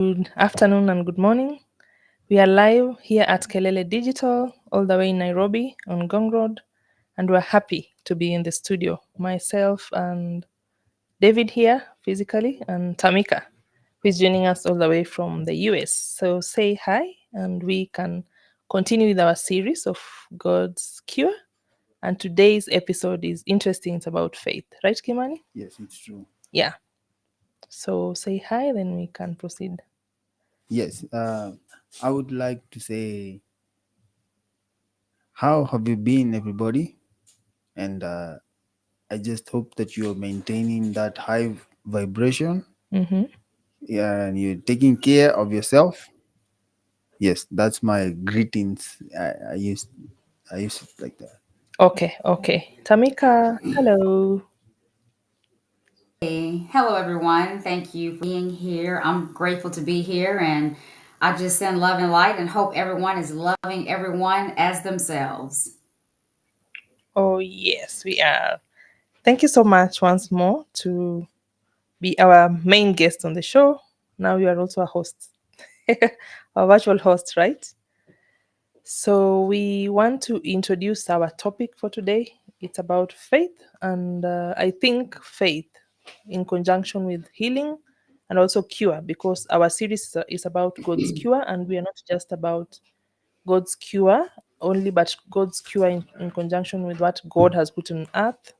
Good afternoon and good morning. We are live here at Kelele Digital, all the way in Nairobi on Gong Road, and we're happy to be in the studio. Myself and David here physically, and Tamika, who is joining us all the way from the US. So say hi, and we can continue with our series of God's Cure. And today's episode is interesting. It's about faith, right, Kimani? Yes, it's true. Yeah. So say hi, then we can proceed. Yes, I would like to say, how have you been, everybody? And I just hope that you're maintaining that high vibration. Mm-hmm. Yeah, and you're taking care of yourself. Yes, that's my greetings. I use it like that. Okay, okay. Tamika, hello. Hey, hello everyone. Thank you for being here. I'm grateful to be here and I just send love and light and hope everyone is loving everyone as themselves. Oh, yes, we are. Thank you so much once more to be our main guest on the show. Now you are also a host, a virtual host, right? So we want to introduce our topic for today. It's about faith, and I think faith in conjunction with healing and also cure, because our series is about God's cure, and we are not just about God's cure only, but God's cure in conjunction with what God has put on earth,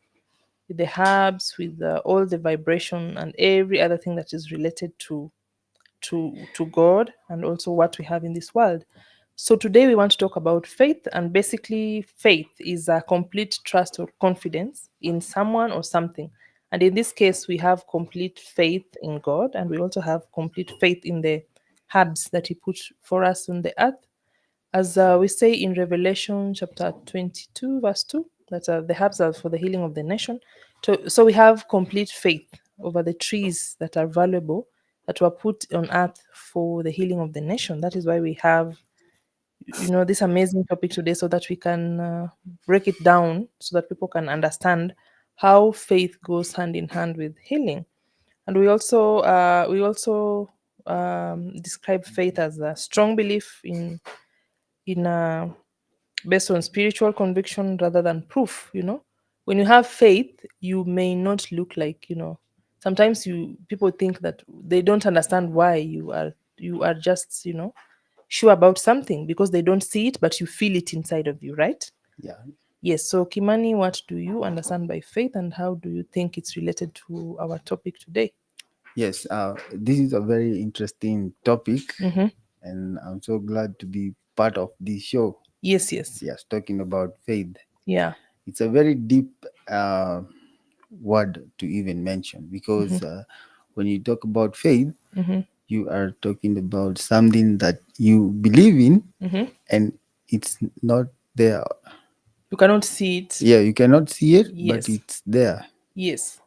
with the herbs, with all the vibration and every other thing that is related to God and also what we have in this world. So today we want to talk about faith, and basically faith is a complete trust or confidence in someone or something. And in this case, we have complete faith in God, and we also have complete faith in the herbs that He put for us on the earth, as we say in Revelation chapter 22, verse 2, that the herbs are for the healing of the nation. So we have complete faith over the trees that are valuable, that were put on earth for the healing of the nation. That is why we have, this amazing topic today, so that we can break it down so that people can understand how faith goes hand in hand with healing. And we also describe faith as a strong belief in based on spiritual conviction rather than proof. When you have faith, you may not look like, sometimes you people think that they don't understand why you are just, sure about something, because they don't see it but you feel it inside of you, right? Yeah. Yes. So Kimani, what do you understand by faith, and how do you think it's related to our topic today? Yes, this is a very interesting topic, Mm-hmm. and I'm so glad to be part of this show. Yes, yes. Yes, talking about faith. Yeah. It's a very deep word to even mention, because when you talk about faith, Mm-hmm. you are talking about something that you believe in, Mm-hmm. and it's not there. You cannot see it. Yeah, you cannot see it, but Yes. it's there. Yes.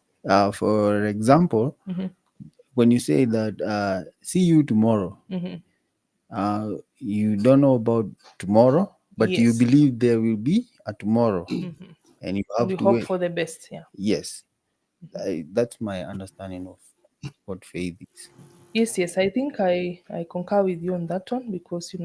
For example, Mm-hmm. when you say that, see you tomorrow, Mm-hmm. you don't know about tomorrow, but you Yes. believe there will be a tomorrow, Mm-hmm. and you And have you to hope wait. for the best. Yeah. Yes, that's my understanding of what faith is. Yes, yes. I think I concur with you on that one, because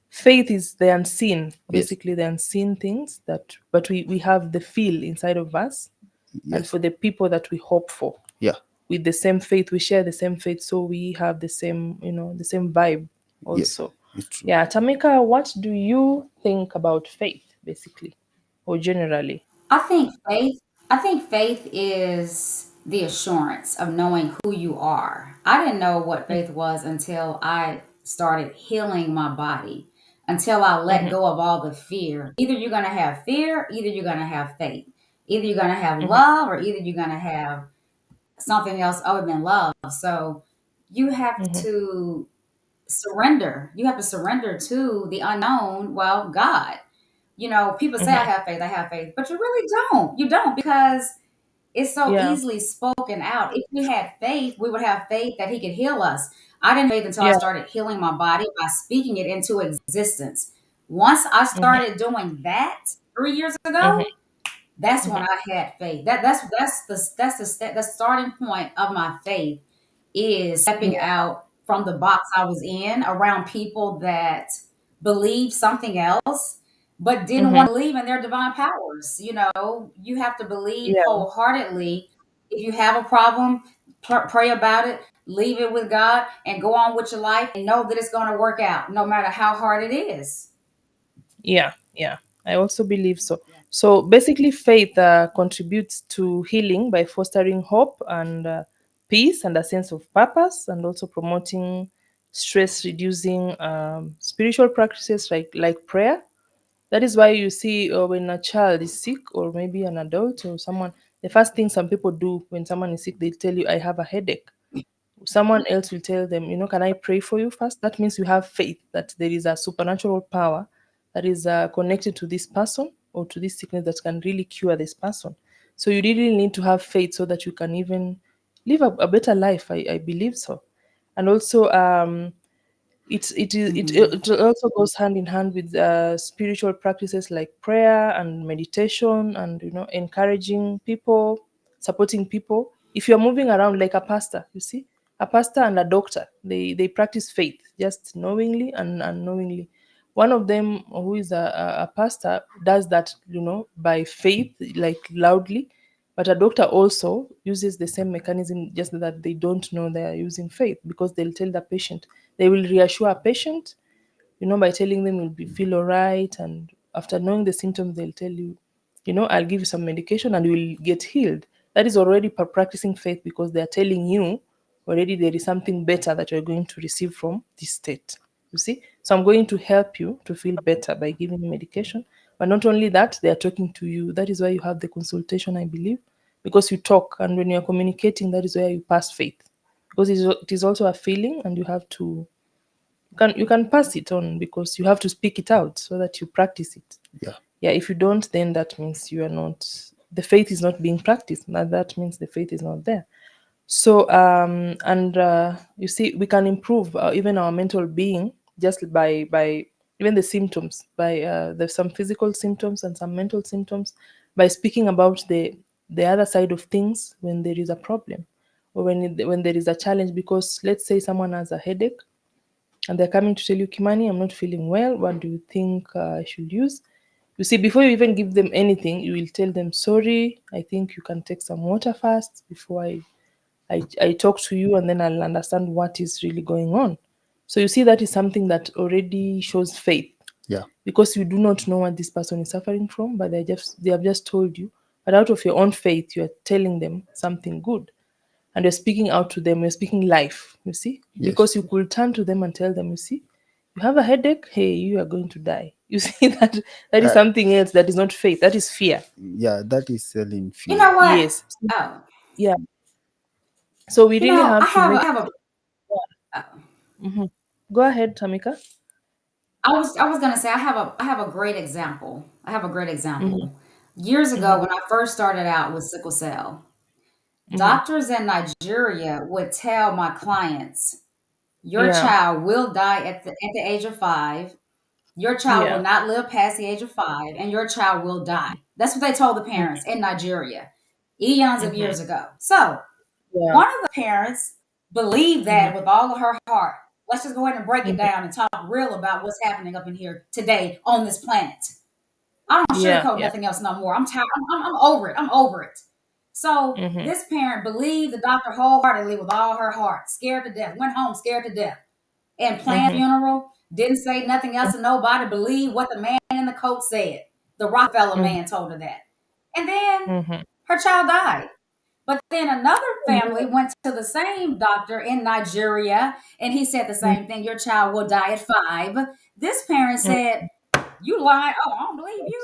faith is the unseen, Yes, basically the unseen things that, but we have the feel inside of us, and yes, for the people that we hope for, yeah, with the same faith, we share the same faith, so we have the same vibe yes, also. it's true. Yeah, Tamika, what do you think about faith, basically, or generally? I think faith I think faith is the assurance of knowing who you are. I didn't know what faith was until I started healing my body, until I let Mm-hmm, go of all the fear. Either you're going to have fear, either you're going to have faith. Either you're going to have mm-hmm, love or either you're going to have something else other than love. So you have mm-hmm, to surrender. You have to surrender to the unknown, well, God. People say mm-hmm. I have faith, but you really don't. You don't, because it's so Yeah, easily spoken out. If we had faith, we would have faith that He could heal us. I didn't have faith until I yeah. started healing my body by speaking it into existence. Once I Mm-hmm, started doing that 3 years mm-hmm, ago, that's when mm-hmm, I had faith. That's the starting point of my faith is stepping yeah. out from the box I was in around people that believed something else, but didn't Mm-hmm. want to believe in their divine powers. You have to believe Yeah. wholeheartedly. If you have a problem, pray about it, leave it with God, and go on with your life and know that it's going to work out no matter how hard it is. Yeah, yeah, I also believe so. So basically, faith contributes to healing by fostering hope and peace and a sense of purpose, and also promoting stress reducing spiritual practices like prayer. That is why you see when a child is sick, or maybe an adult or someone, the first thing some people do when someone is sick, they tell you, I have a headache. Someone else will tell them, can I pray for you first? That means you have faith that there is a supernatural power that is connected to this person or to this sickness that can really cure this person. So you really need to have faith so that you can even live a better life. I believe so. And also, it also goes hand in hand with spiritual practices like prayer and meditation, and encouraging people, supporting people. If you're moving around like a pastor, you see, a pastor and a doctor, they practice faith just knowingly and unknowingly. One of them, who is a pastor, does that, by faith, like loudly. But a doctor also uses the same mechanism, just that they don't know they are using faith, because they'll tell the patient, they will reassure a patient, by telling them you'll feel all right. And after knowing the symptoms, they'll tell you, I'll give you some medication and you will get healed. That is already practicing faith, because they're telling you already there is something better that you're going to receive from this state. You see? So I'm going to help you to feel better by giving you medication. But not only that, they are talking to you. That is why you have the consultation, I believe, because you talk. And when you're communicating, that is where you pass faith. Because it is also a feeling, and you have to you can pass it on, because you have to speak it out so that you practice it. Yeah. Yeah, if you don't, then that means you are not, the faith is not being practiced. Now that means the faith is not there. So and you see, we can improve even our mental being, just by even the symptoms, by there's some physical symptoms and some mental symptoms, by speaking about the other side of things when there is a problem, or when there is a challenge. Because let's say someone has a headache and they're coming to tell you, Kimani, I'm not feeling well. What do you think I should use? You see, before you even give them anything, you will tell them, sorry, I think you can take some water first before I talk to you, and then I'll understand what is really going on. So you see, that is something that already shows faith, Yeah. because you do not know what this person is suffering from, but they have just told you. But out of your own faith, you are telling them something good, and you're speaking out to them, you're speaking life, you see, Yes. because you could turn to them and tell them, you see, you have a headache, hey, you are going to die. You see, that is Uh, something else, that is not faith, that is fear. yeah, that is selling You fear. know what? Yes. Oh, Yeah, so we really I have to have make. I have a. Oh. Mhm. Go ahead, Tamika. I was gonna say I have a great example. I have a great Hmm. example. Years Hmm. ago, when I first started out with sickle cell, Hmm. doctors in Nigeria would tell my clients, "Your Yeah. child will die at the age of 5. Your child will Yeah. not live past the age of 5, and your child will die." That's what they told the Mhm. parents in Nigeria, eons of Mhm. years ago. So Yeah. one of the parents believed Mhm. that with all of her heart. Let's just go ahead and break it Mhm. down and talk real about what's happening up in here today on this planet. I don't Yeah. sugarcoat Yeah. nothing else no more. I'm tired. I'm over it. I'm over it. So Mhm. this parent believed the doctor wholeheartedly with all her heart, scared to death, went home scared to death, and planned the Mhm. funeral, didn't say nothing else to nobody, believed what the man in the coat said. The Rockefeller Mhm. man told her that. And then Mhm. her child died. But then another Oh, no. family went to the same doctor in Nigeria, and he said the Mhm. same thing: your child will die at 5. This parent Mhm. said, "You lying? Oh, I don't believe you.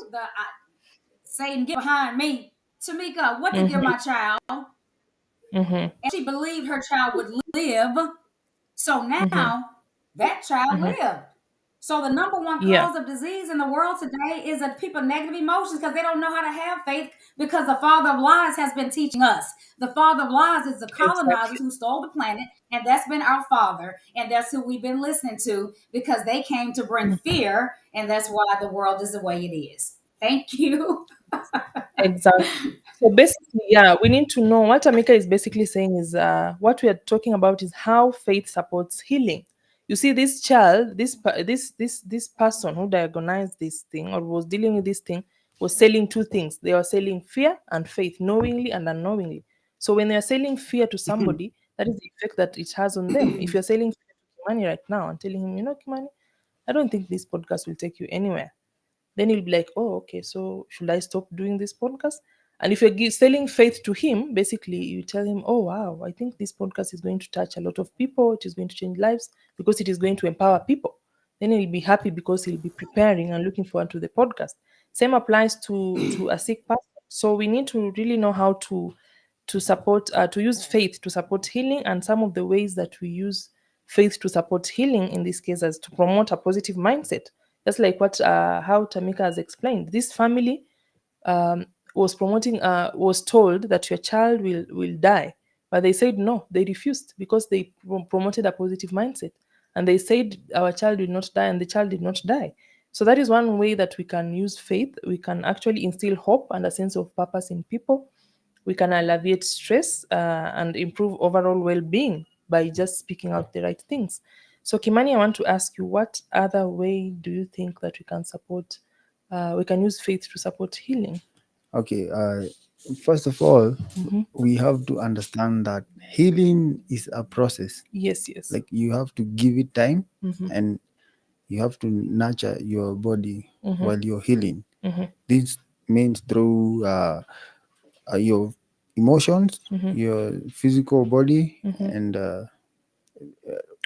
Satan, get behind me." Tamika, what did give Mhm. my child? Mhm. And she believed her child would live. So Mhm. now that child Mhm. lived. So the number one Yeah. cause of disease in the world today is that people negative emotions because they don't know how to have faith because the father of lies has been teaching us. The father of lies is the colonizers Exactly. who stole the planet, and that's been our father, and that's who we've been listening to because they came to bring Mhm. fear, and that's why the world is the way it is. Thank you. Exactly. So basically, yeah, we need to know what Amika is basically saying is what we are talking about is how faith supports healing. You see, this child, this person who diagnosed this thing or was dealing with this thing was selling two things. They were selling fear and faith, knowingly and unknowingly. So when they are selling fear to somebody, that is the effect that it has on them. If you're selling fear to Kimani right now and telling him, you know, Kimani, I don't think this podcast will take you anywhere, then he'll be like, oh, okay, so should I stop doing this podcast? And if you're selling faith to him, basically you tell him, oh, wow, I think this podcast is going to touch a lot of people. It is going to change lives because it is going to empower people. Then he'll be happy because he'll be preparing and looking forward to the podcast. Same applies to a sick person. So we need to really know how to support to use faith to support healing, and some of the ways that we use faith to support healing in this case is to promote a positive mindset, just like what how Tamika has explained. This family was promoting was told that your child will die, but they said no, they refused because they promoted a positive mindset, and they said our child will not die, and the child did not die. So that is one way that we can use faith. We can actually instill hope and a sense of purpose in people. We can alleviate stress and improve overall well-being by just speaking out the right things. So Kimani, I want to ask you, what other way do you think that we can support we can use faith to support healing? Okay, first of all, Hmm. we have to understand that healing is a process. Yes, yes. Like you have to give it time, Hmm. and you have to nurture your body Hmm. while you're healing. Hmm. This means through your emotions, Hmm. your physical body, Hmm. and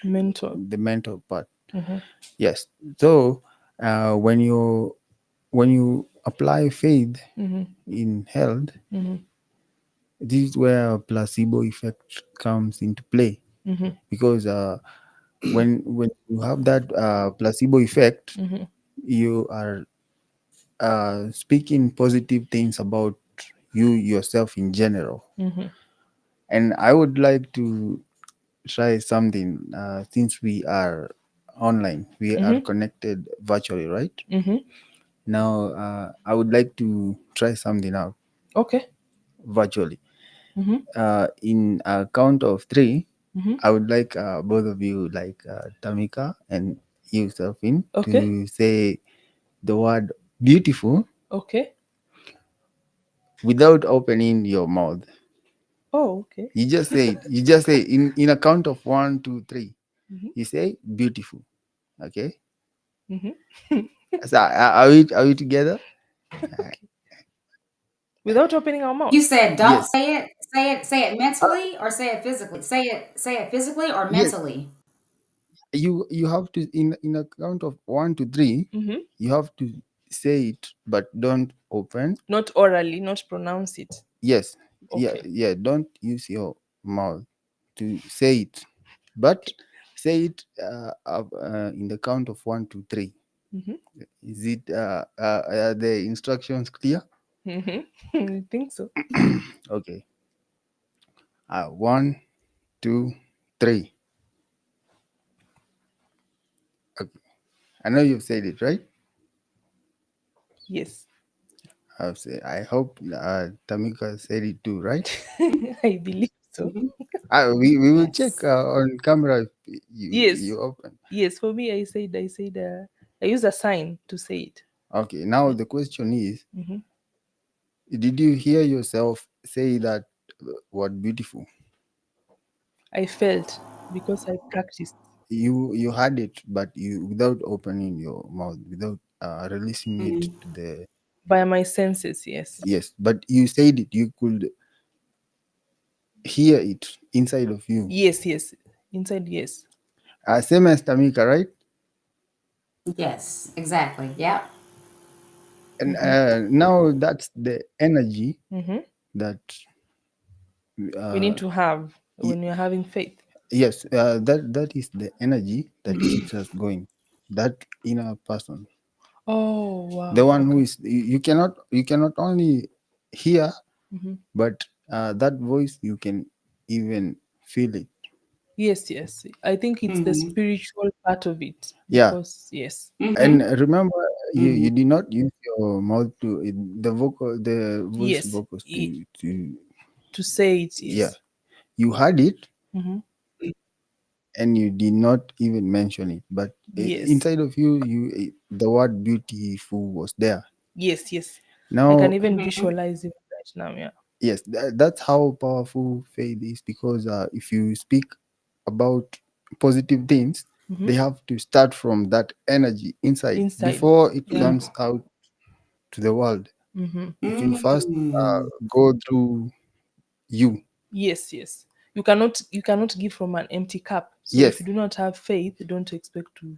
Mentor. the mental part. Hmm. Yes. So when you apply faith Hmm. in health, Hmm. this is where placebo effect comes into play, Hmm. because when you have that placebo effect, Hmm. you are speaking positive things about you yourself in general. Hmm. And I would like to try something, since we are online, we are Hmm. connected virtually, right? Hmm. Now, I would like to try something out Okay. virtually. Hmm. In a count of three, Hmm. I would like both of you, like Tamika and you, Selfin, Okay. to say the word beautiful Okay. without opening your mouth. Oh, okay. You just say it. You just say in a count of 1, 2, 3. Hmm. You say beautiful. Okay. Hmm. So are we together? Without opening our mouth. You said don't Yes. say it. Say it mentally or say it physically. Say it physically or Yes. mentally. You have to, in a count of 1 to 3. Hmm. You have to say it, but don't open. Not orally, not pronounce it. Yes. Yeah. Okay. Yeah. Don't use your mouth to say it, but Okay. say it in the count of 1 to 3. Hmm. Is it are the instructions clear? Hmm. I think so. Okay. 1, 2, 3. Okay. I know you've said it right. Yes. I've said. I hope Tamika said it too, right? I believe so. Mhm. We will check Yes. on camera if you Yes. open. Yes. For me, I said, I use a sign to say it. Okay. Now Yeah. the question is, Hmm. did you hear yourself say that word beautiful? I felt because I practiced You had it, but you without opening your mouth, without releasing it Mhm. to the. by my senses. Yes. Yes, but you said it. You could hear it inside of you. Yes. Yes. Inside. Yes. Same as Tamika, right? Yes. Exactly. Yep. And Hmm. now that's the energy Hmm. that We uh, need to have y- when you're having faith. yes, that is the energy that keeps us going. That inner person, Oh the wow. one who Okay. is, you cannot only hear, Hmm. but that voice you can even feel it. Yes, yes. I think it's the Mm-hmm. spiritual part of it Yeah. because yes. And Mm-hmm. remember, you Mm-hmm. did not use your mouth to the voice Yes. vocals to To say it, yeah, yes. you had it Mm-hmm. and you did not even mention it, but Yes. inside of you, the word beautiful was there. Yes, yes. I can Now, even Mm-hmm. visualize it right now, yeah. yes, that's how powerful faith is, because if you speak about positive things, Mm-hmm. they have to start from that energy inside Inside. before it Yeah. comes out to the world. Mm-hmm. It will first Mm-hmm. go through you. Yes, yes. You cannot give from an empty cup. So if Yes, you do not have faith, don't expect to,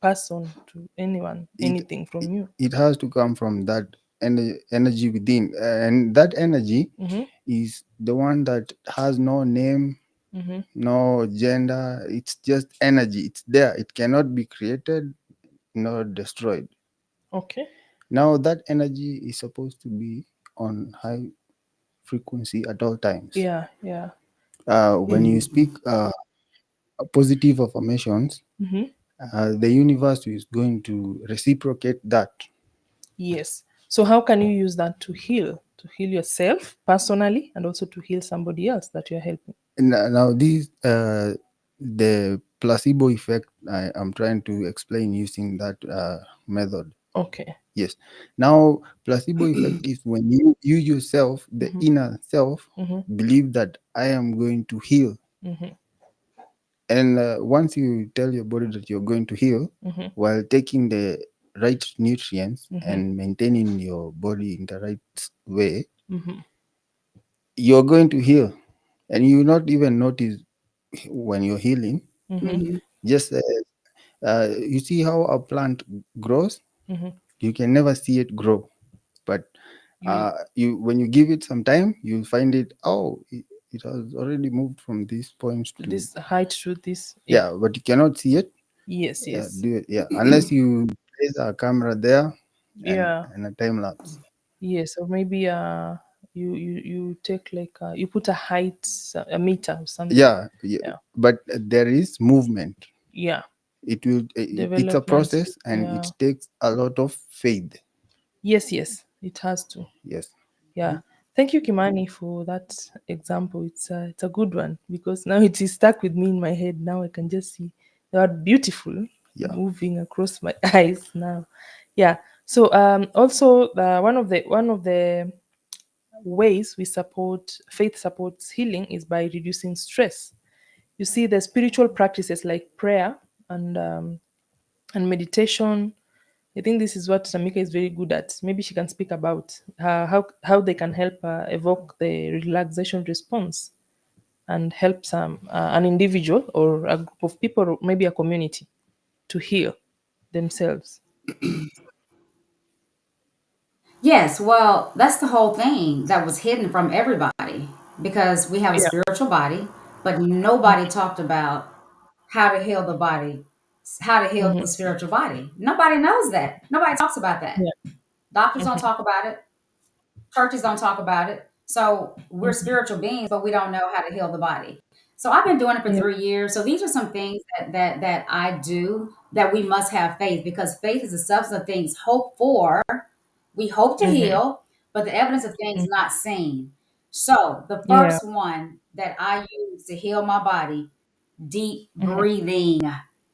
pass on to anyone it anything it, from you. it has to come from that energy within, and that energy Mm-hmm. is the one that has no name, Mm-hmm. no gender. It's just energy. It's there. It cannot be created nor destroyed. Okay. Now that energy is supposed to be on high frequency at all times. Yeah, yeah. When you speak positive affirmations, Mm-hmm. the universe is going to reciprocate that. Yes. So how can you use that to heal? To heal yourself personally and also to heal somebody else that you're helping. Now these the placebo effect, I'm trying to explain using that method. Okay. Yes. Now, placebo effect is when you yourself, the Mm-hmm. inner self, Mm-hmm. believe that I am going to heal. Mm-hmm. And once you tell your body that you're going to heal Mm-hmm. while taking the right nutrients Mm-hmm. and maintaining your body in the right way, Mm-hmm. you're going to heal. And you not even notice when you're healing. Mm-hmm. Mm-hmm. Just you see how a plant grows, Mm-hmm. you can never see it grow, but You you when you give it some time, you'll find it. Oh, it has already moved from these points to this height to this, yeah. yeah, but you cannot see it. Yes, yes. Do it, yeah, unless you place a camera there Yeah. and a time lapse. Yes, or maybe you take like you put a height, a meter or something. Yeah, yeah, Yeah. but there is movement. Yeah. It's a Development. process, and Yeah. it takes a lot of faith. Yes, yes. It has to. Yes, Yeah. Thank you, Kimani, for that example. It's a good one because now it is stuck with me in my head. Now I can just see the word beautiful yeah. moving across my eyes now. Yeah. So also one of the ways we support faith supports healing is by reducing stress. You see, the spiritual practices like prayer and meditation. I think this is what Tamika is very good at. Maybe she can speak about how they can help evoke the relaxation response and help an individual or a group of people or maybe a community to heal themselves. Yes, well, that's the whole thing that was hidden from everybody because we have a Yeah. spiritual body, but nobody talked about how to heal the body, how to heal the Mm-hmm. spiritual body. Nobody knows that. Nobody talks about that. Yeah. Doctors don't Mm-hmm. talk about it. Churches don't talk about it. So we're Mm-hmm. spiritual beings, but we don't know how to heal the body. So I've been doing it for Yeah. 3 years. So these are some things that I do that we must have faith because faith is the substance of things hoped for. We hope to Mm-hmm. heal, but the evidence of things not seen. So the Yeah. first one that I use to heal my body, deep Mm-hmm. breathing,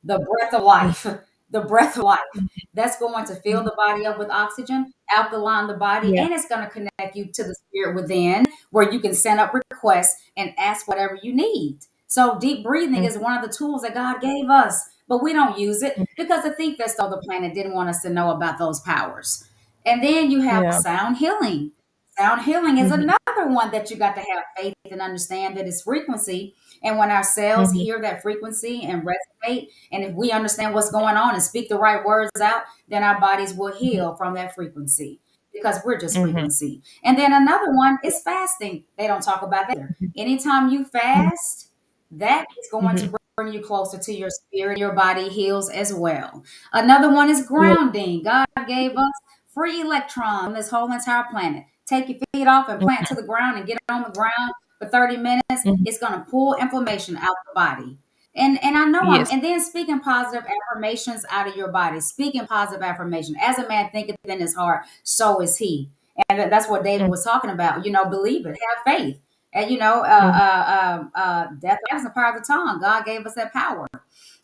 the breath of life, the breath of life. Mm-hmm. That's going to fill the body up with oxygen, alkaline the body, Yeah. and it's going to connect you to the spirit within where you can send up requests and ask whatever you need. So deep breathing is one of the tools that God gave us, but we don't use it because the thief that stole the planet didn't want us to know about those powers. And then you have Yeah. sound healing. Sound healing is Mm-hmm. another one that you got to have faith and understand that it's frequency. And when our cells Mm-hmm. hear that frequency and resonate, and if we understand what's going on and speak the right words out, then our bodies will heal from that frequency because we're just Mm-hmm. frequency. And then another one is fasting. They don't talk about that either. Anytime you fast, that is going Mm-hmm. to bring you closer to your spirit. Your body heals as well. Another one is Yeah. grounding. God gave us free electrons on this whole entire planet. Take your feet off and plant to the ground and get on the ground for 30 minutes, Mhm. it's going to pull inflammation out the body. And I know Yes. and then speaking positive affirmations out of your body, speaking positive affirmation. As a man thinketh in his heart, so is he. And that's what David Mm, was talking about. Believe it, have faith. And mm, death life is the power of the tongue. God gave us that power.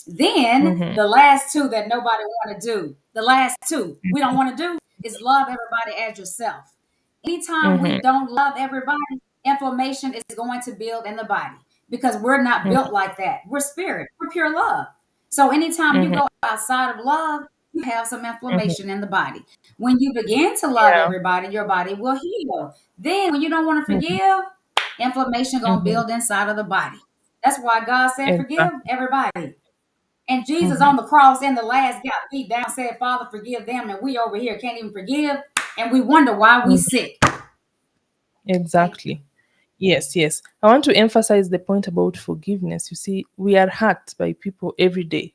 Then mhm, the last two that nobody want to do, the last two we don't want to do is love everybody as yourself. Anytime we mhm, don't love everybody, inflammation is going to build in the body because we're not mhm, built like that. We're spirit, we're pure love. So anytime you mhm, go outside of love, you have some mhm. inflammation in the body. When you begin to love Yeah. everybody, your body will heal. Then when you don't want to Mhm, forgive, inflammation gonna mhm. build inside of the body. That's why God said, forgive Exactly. everybody. And Jesus Mhm. on the cross in the last got beat down, said, Father, forgive them. And we over here can't even forgive. And we wonder why we Mhm. sick. See? Exactly. Yes, yes. I want to emphasize the point about forgiveness. You see, we are hurt by people every day,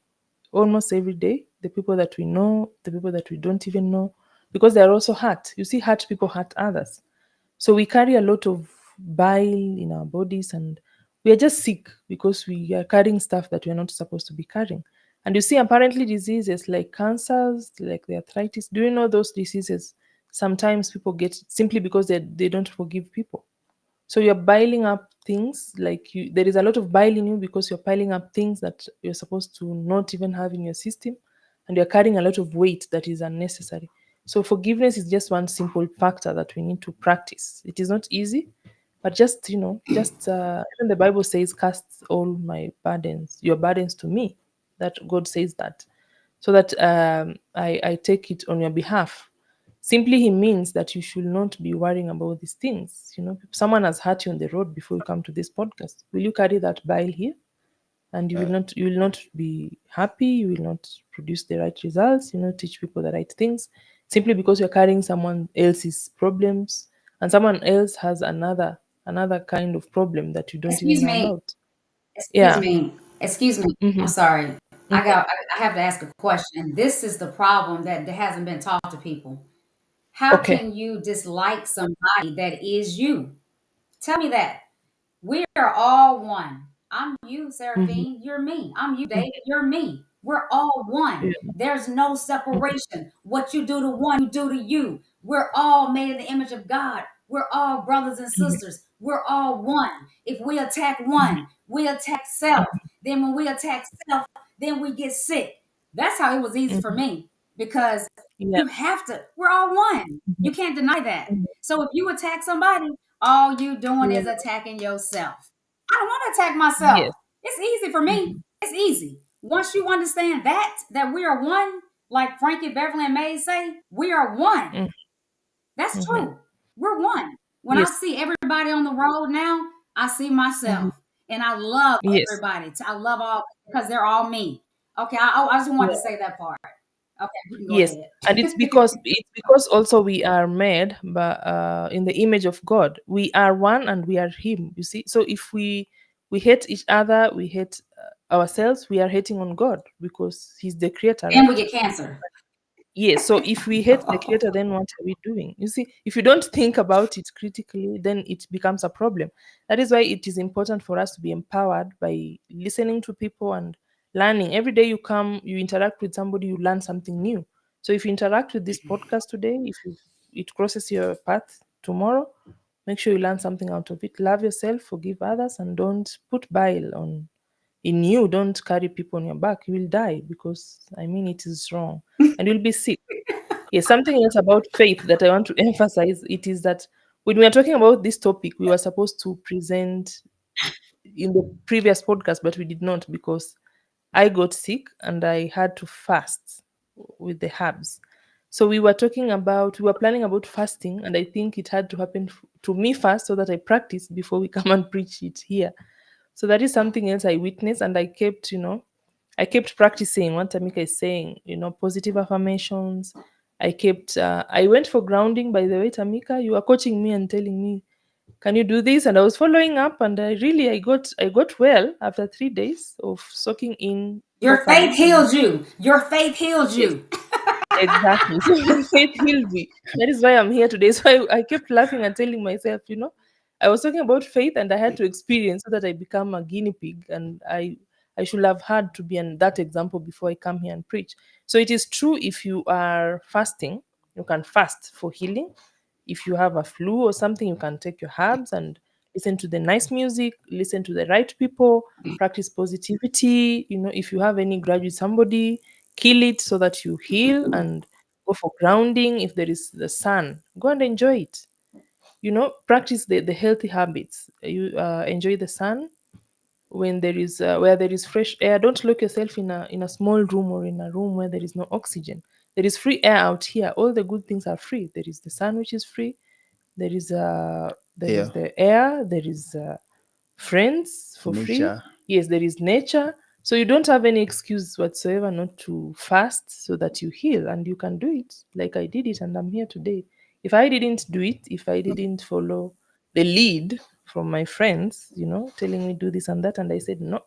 almost every day. The people that we know, the people that we don't even know, because they are also hurt. You see, hurt people hurt others. So we carry a lot of bile in our bodies, and we are just sick because we are carrying stuff that we are not supposed to be carrying. And you see, apparently, diseases like cancers, like the arthritis, do you know those diseases? Sometimes people get simply because they don't forgive people. So you're piling up things like there is a lot of bile in you because you're piling up things that you're supposed to not even have in your system, and you're carrying a lot of weight that is unnecessary. So forgiveness is just one simple factor that we need to practice. It is not easy, but just even the Bible says, "Cast all my burdens, your burdens to me." That God says that, so that I take it on your behalf. Simply, he means that you should not be worrying about these things. Someone has hurt you on the road before you come to this podcast. Will you carry that bile here? And you will not be happy. You will not produce the right results. Teach people the right things simply because you're carrying someone else's problems, and someone else has another kind of problem that you don't even Excuse know me. about. Excuse Yeah. me. Excuse me. I'm Mm-hmm. sorry. I Mm-hmm. got I have to ask a question. This is the problem that hasn't been taught to people. How Okay. can you dislike somebody that is you? Tell me that. We are all one. I'm you, Mm-hmm. Seraphine. You're me. I'm you, David. You're me. We're all one. Yeah. There's no separation. What you do to one, you do to you. We're all made in the image of God. We're all brothers and Mm-hmm. sisters. We're all one. If we attack one, we attack self. Then when we attack self, then we get sick. That's how it was easy for Mm-hmm. me because Yeah. you have to, we're all one. Mhm. You can't deny that. Mhm. So if you attack somebody, all you doing Yeah. is attacking yourself. I don't want to attack myself. Yes. It's easy for me. Mhm. It's easy. Once you understand that we are one, like Frankie Beverly and May say, we are one. Mm, That's mhm. true. We're one. When I Yes. see everybody on the road now, I see Mhm. myself. And I love Yes. everybody. I love all because they're all me. Okay, I just wanted to Yeah. say that part. Okay, you can go Yes. ahead. And it's because also we are made in the image of God. We are one and we are Him. You see. So if we hate each other, we hate ourselves. We are hating on God because He's the Creator, And we right? get cancer. Yes. So if we hate the Creator, then what are we doing? You see, if you don't think about it critically, then it becomes a problem. That is why it is important for us to be empowered by listening to people and learning. Every day you come, you interact with somebody, you learn something new. So if you interact with this podcast today, if it crosses your path tomorrow, make sure you learn something out of it. Love yourself, forgive others, and don't put bile on in you. Don't carry people on your back. You will die because it is wrong, and you'll be sick. Yes, something else about faith that I want to emphasize it is that when we are talking about this topic, we were supposed to present in the previous podcast, but we did not because I got sick and I had to fast with the herbs. So we were planning about fasting, and I think it had to happen to me first so that I practice before we come and preach it here. So that is something else I witnessed, and I kept practicing what Tamika is saying, positive affirmations. I went for grounding, by the way, Tamika. You are coaching me and telling me, can you do this? And I was following up, and I got well after 3 days of soaking in Your faith properly. And healed you. Your faith healed yes, you. exactly. So my faith healed me. That is why I'm here today. So I kept laughing and telling myself, I was talking about faith, and I had to experience so that I become a guinea pig, and I should have had to be that example before I come here and preach. So it is true, if you are fasting, you can fast for healing. If you have a flu or something, you can take your herbs and listen to the nice music, listen to the right people, practice positivity. If you have any grudge with somebody, kill it so that you heal, and go for grounding. If there is the sun, go and enjoy it. Practice the healthy habits. You enjoy the sun when there is where there is fresh air. Don't lock yourself in a small room, or in a room where there is no oxygen. There is free air out here. All the good things are free. There is the sun, which is free. There is Yeah, the air. There is friends for free. nature. Yes, there is nature. So you don't have any excuse whatsoever not to fast, so that you heal, and you can do it like I did it, and I'm here today. If I didn't do it, if I didn't follow the lead from my friends, telling me do this and that, and I said no.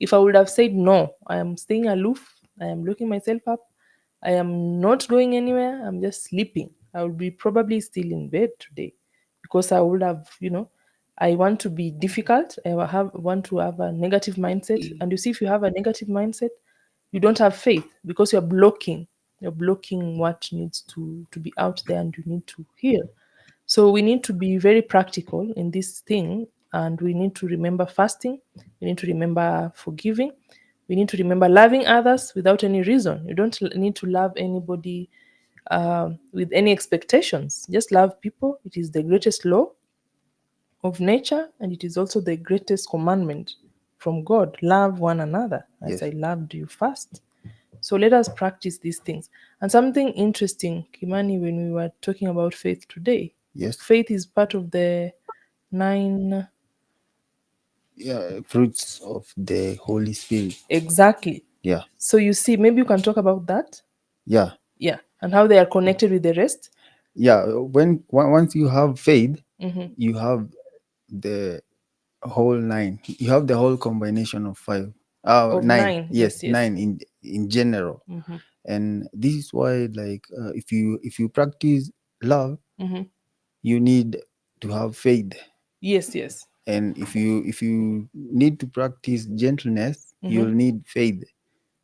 If I would have said no, I am staying aloof, I am locking myself up, I am not going anywhere, I'm just sleeping, I would be probably still in bed today, because I would have, I want to be difficult. Want to have a negative mindset. And you see, if you have a negative mindset, you don't have faith, because you're blocking what needs to be out there, and you need to heal. So we need to be very practical in this thing, and we need to remember fasting. We need to remember forgiving. We need to remember loving others without any reason. You don't need to love anybody with any expectations. Just love people. It is the greatest law of nature, and it is also the greatest commandment from God. Love one another as Yes, I loved you first. So let us practice these things. And something interesting, Kimani, when we were talking about faith today, yes, faith is part of the nine. yeah. Fruits of the Holy Spirit. Exactly. Yeah, So you see, maybe you can talk about that. yeah, Yeah. And how they are connected with the rest. yeah. Once you have faith, Mm-hmm. you have the whole nine. You have the whole combination of five. Of Nine. nine. Yes, Yes, yes. nine in general. Mm-hmm. And this is why, like, if you practice love, Mm-hmm. you need to have faith. Yes, yes. And if you need to practice gentleness, Mm-hmm. you'll need faith.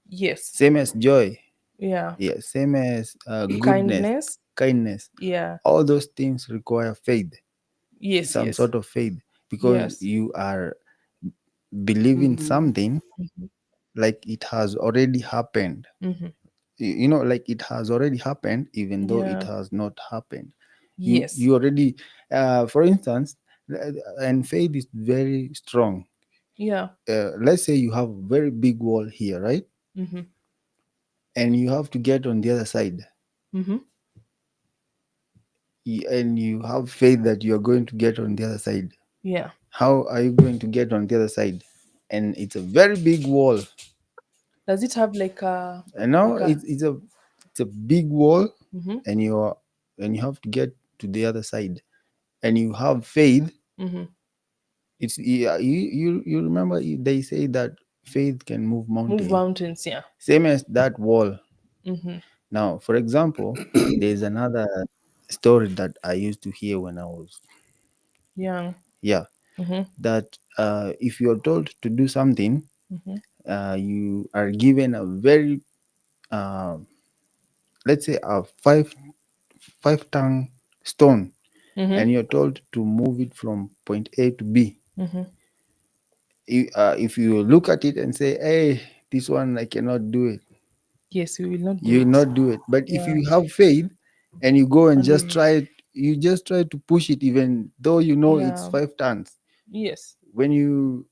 Yes. Same as joy. Yeah. Yeah, same as goodness, Kindness. kindness. Yeah. All those things require faith, Yes, some yes. sort of faith, because Yes. you are believing Mhm. something Mm-hmm. like it has already happened. Mm-hmm. Like it has already happened, even though it Yeah. has not happened. you Yes. you already, for instance, and faith is very strong. Yeah. Let's say you have a very big wall here, right? Mm-hmm. And you have to get on the other side. Mm-hmm. And you have faith that you are going to get on the other side. Yeah. How are you going to get on the other side? And it's a very big wall. Does it have like a And now like a it's a big wall, mm-hmm. and you have to get to the other side, and you have faith. Mm-hmm. It's you remember, they say that faith can move Move mountain, mountains, yeah. same as that wall. Mm-hmm. Now, for example, there's another story that I used to hear when I was, Yeah. yeah, Mm-hmm. that if you're told to do something, Mm-hmm. you are given a very, uh, let's say, a five ton stone, Mm-hmm. and you're told to move it from point A to B. Mm-hmm. If you look at it and say, hey, this one I cannot do it, Yes, we will not do you will it. not do it. But if Yeah. you have faith and you go and And just we try it, you just try to push it, even though you know it's yeah. 5 tons. Yes. When you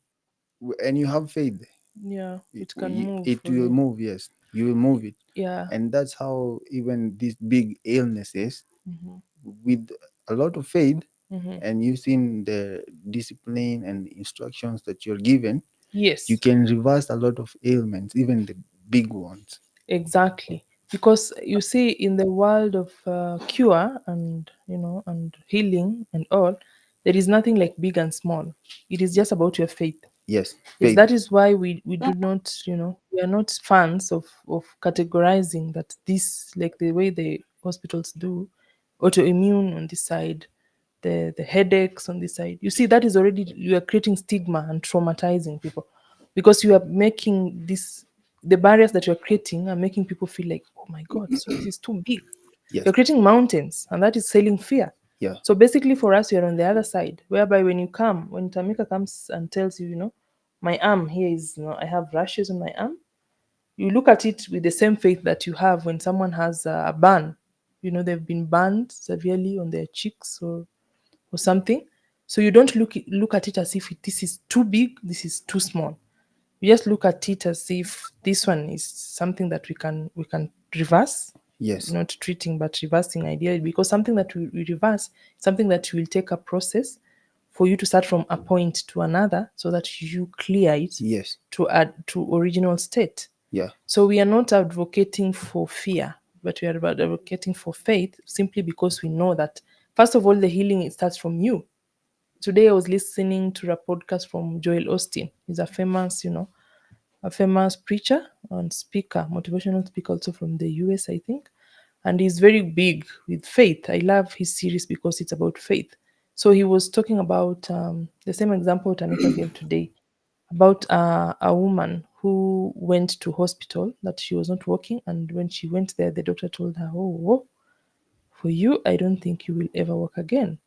and you have faith, Yeah. It can move it for will you. move. Yes, you will move it. Yeah. And that's how even these big illnesses, Mm-hmm. with a lot of faith Mm-hmm. and using the discipline and instructions that you're given, you Yes. can reverse a lot of ailments, even the big ones. Exactly. Because you see, in the world of cure and and healing and all, there is nothing like big and small. It is just about your faith. Yes, Yes, faith. that is why we do not, we are not fans of categorizing that this, like the way the hospitals do, autoimmune on this side, the headaches on this side. You see, that is already, you are creating stigma and traumatizing people, because you are making this, the barriers that you're creating are making people feel like, oh my god, so this is too big. Yes. You're creating mountains, and that is selling fear. Yeah. So basically, for us, we are on the other side, whereby when Tamika comes and tells you, my arm here is, I have rashes on my arm, you look at it with the same faith that you have when someone has a burn. They've been burned severely on their cheeks or something. So you don't look at it as if this is too big, this is too small. You just look at it as if this one is something that we can reverse, Yes. not treating but reversing ideally, because something that we reverse, something that will take a process for you to start from a point to another, so that you clear it Yes. to add to original state. Yeah. So we are not advocating for fear, but we are advocating for faith, simply because we know that, first of all, the healing, it starts from you. Today I was listening to a podcast from Joel Osteen. He's a famous preacher and speaker, motivational speaker, also from the US, I think. And he's very big with faith. I love his series because it's about faith. So he was talking about the same example Tanika gave today, about a woman who went to hospital, that she was not working, and when she went there, the doctor told her, oh, for you, I don't think you will ever work again.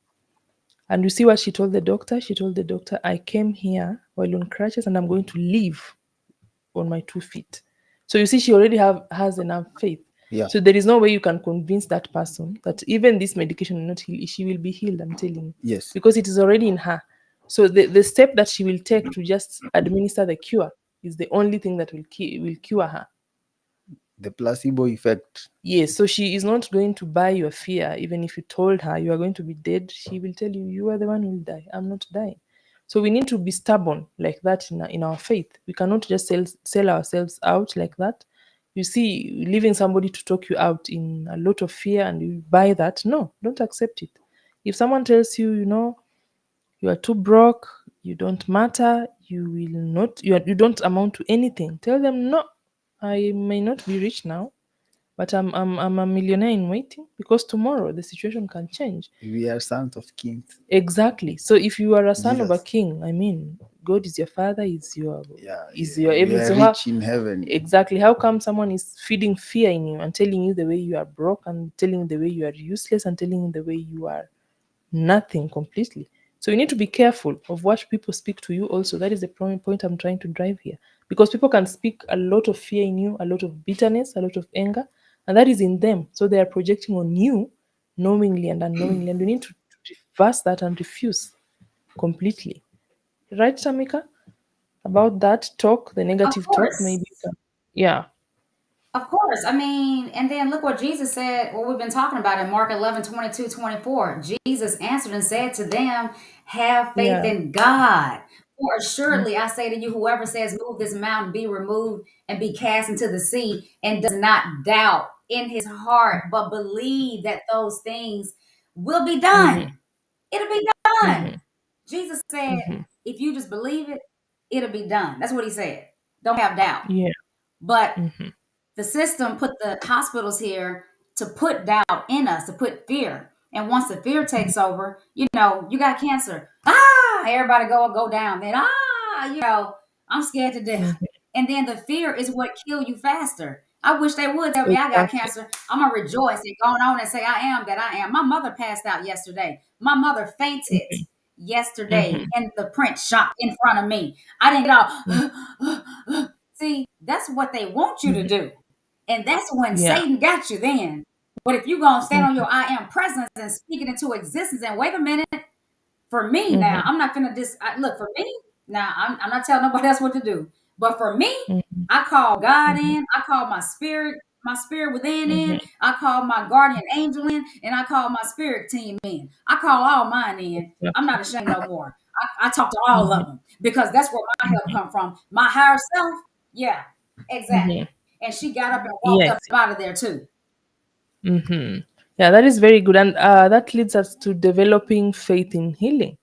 And you see what she told the doctor? She told the doctor, I came here while on crutches, and I'm going to live on my 2 feet. So you see, she already has enough faith. Yeah. So there is no way you can convince that person that even this medication will not heal. She will be healed, I'm telling you. Yes. Because it is already in her. So the step that she will take to just administer the cure is the only thing that will cure her. The placebo effect. Yes, so she is not going to buy your fear. Even if you told her you are going to be dead, she will tell you, you are the one who will die. I'm not dying. So we need to be stubborn like that in our faith. We cannot just sell ourselves out like that. You see, leaving somebody to talk you out in a lot of fear and you buy that. No, don't accept it. If someone tells you, you are too broke, you don't matter, you don't amount to anything, tell them, no, I may not be rich now, but I'm a millionaire in waiting, because tomorrow the situation can change. We are sons of kings. Exactly. So if you are a son of a Jesus. king, I mean, God is your father, Yeah. is your We everything. are So how, rich in heaven. exactly, how come someone is feeding fear in you and telling you the way you are broke, and telling you the way you are useless, and telling you the way you are nothing completely? So you need to be careful of what people speak to you also. That is the point I'm trying to drive here. Because people can speak a lot of fear in you, a lot of bitterness, a lot of anger, and that is in them. So they are projecting on you knowingly and unknowingly. And you need to reverse that and refuse completely. Right, Tamika? About that talk, the Of negative talk, course. maybe you can. Yeah. Of course. I mean, and then look what Jesus said, what we've been talking about in Mark 11, 22, 24. Jesus answered and said to them, have faith Yeah. in God. For Mm. assuredly I say to you, whoever says, move this mountain, be removed and be cast into the sea, and does not doubt in his heart, but believe that those things will be Mm-hmm. done. It'll be Mm-hmm. done. Jesus said, Mm-hmm. if you just believe it, it'll be done. That's what he said. Don't have doubt. Yeah. But Mm-hmm. the system put the hospitals here to put doubt in us, to put fear. And once the fear takes over, you got cancer. Everybody go down. Then I'm scared to death. Mm-hmm. And then the fear is what kill you faster. I wish they would tell me I got Exactly. cancer. I'm gonna rejoice and go on and say I am that I am. My mother passed out yesterday. My mother fainted yesterday Mm-hmm. in the print shop in front of me. I didn't get all see, that's what they want you to Mm-hmm. do. And that's when Yeah. Satan got you then. But if you're gonna stand on Mm-hmm. your I am presence and speak it into existence, and wait a minute, for me now, Mm-hmm. I'm not gonna look for me now. I'm not telling nobody else what to do. But for me, Mm-hmm. I call God Mm-hmm. in. I call my spirit within Mm-hmm. in. I call my guardian angel in, and I call my spirit team in. I call all mine in. I'm not ashamed no more. I talk to all Mm-hmm. of them because that's where my help come from. My higher self, yeah, Mm-hmm. exactly. And she got up and walked Yes. up out of there too. Mm-hmm. Yeah, that is very good. And that leads us to developing faith in healing.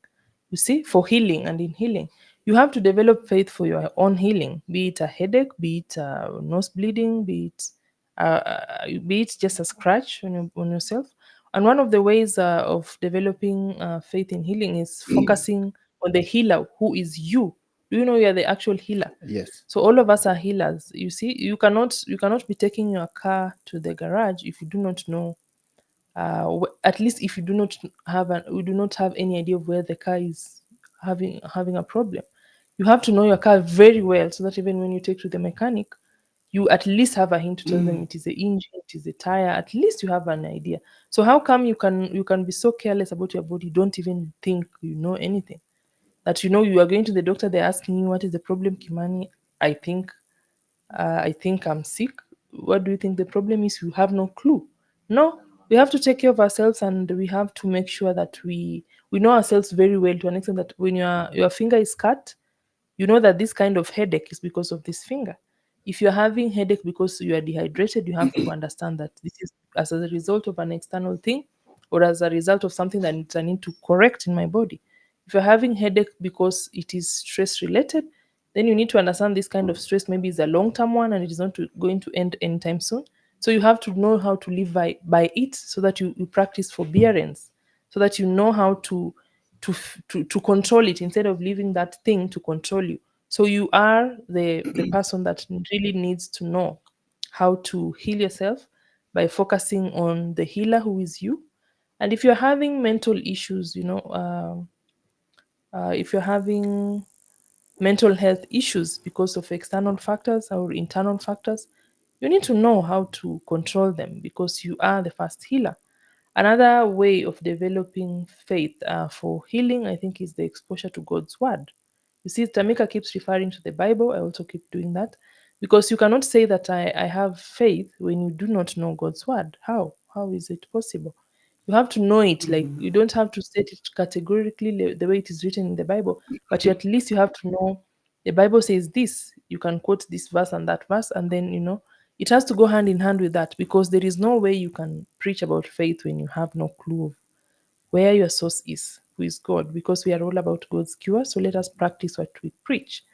You see, for healing and in healing, you have to develop faith for your own healing, be it a headache, be it nose bleeding, be it just a scratch on yourself, And one of the ways of developing faith in healing is focusing on the healer, who is you. Do you know you are the actual healer? Yes. So all of us are healers. You see, you cannot be taking your car to the garage if you do not know. At least if you do not we do not have any idea of where the car is having a problem. You have to know your car very well so that even when you take to the mechanic, you at least have a hint to tell them it is the engine, it is the tire. At least you have an idea. So how come you can be so careless about your body, don't even think you know anything? That you are going to the doctor, they're asking you what is the problem, Kimani. I think I think I'm sick. What do you think the problem is? You have no clue. No, we have to take care of ourselves, and we have to make sure that we know ourselves very well, to an extent that when your finger is cut, you know that this kind of headache is because of this finger. If you're having headache because you are dehydrated, you have to understand that this is as a result of an external thing, or as a result of something that I need to correct in my body. If you're having headache because it is stress related, then you need to understand this kind of stress maybe is a long term one and it is not going to end anytime soon. So you have to know how to live by it, so that you practice forbearance, so that you know how to control it instead of leaving that thing to control you. So you are the person that really needs to know how to heal yourself by focusing on the healer, who is you. And if you're having mental issues, if you're having mental health issues because of external factors or internal factors, you need to know how to control them, because you are the first healer. Another way of developing faith for healing, I think, is the exposure to God's word. You see, Tamika keeps referring to the Bible. I also keep doing that, because you cannot say that I have faith when you do not know God's word. How? How is it possible? You have to know it. Like, you don't have to state it categorically the way it is written in the Bible, but at least you have to know the Bible says this. You can quote this verse and that verse, and then it has to go hand in hand with that, because there is no way you can preach about faith when you have no clue of where your source is, who is God, because we are all about God's cure. So let us practice what we preach.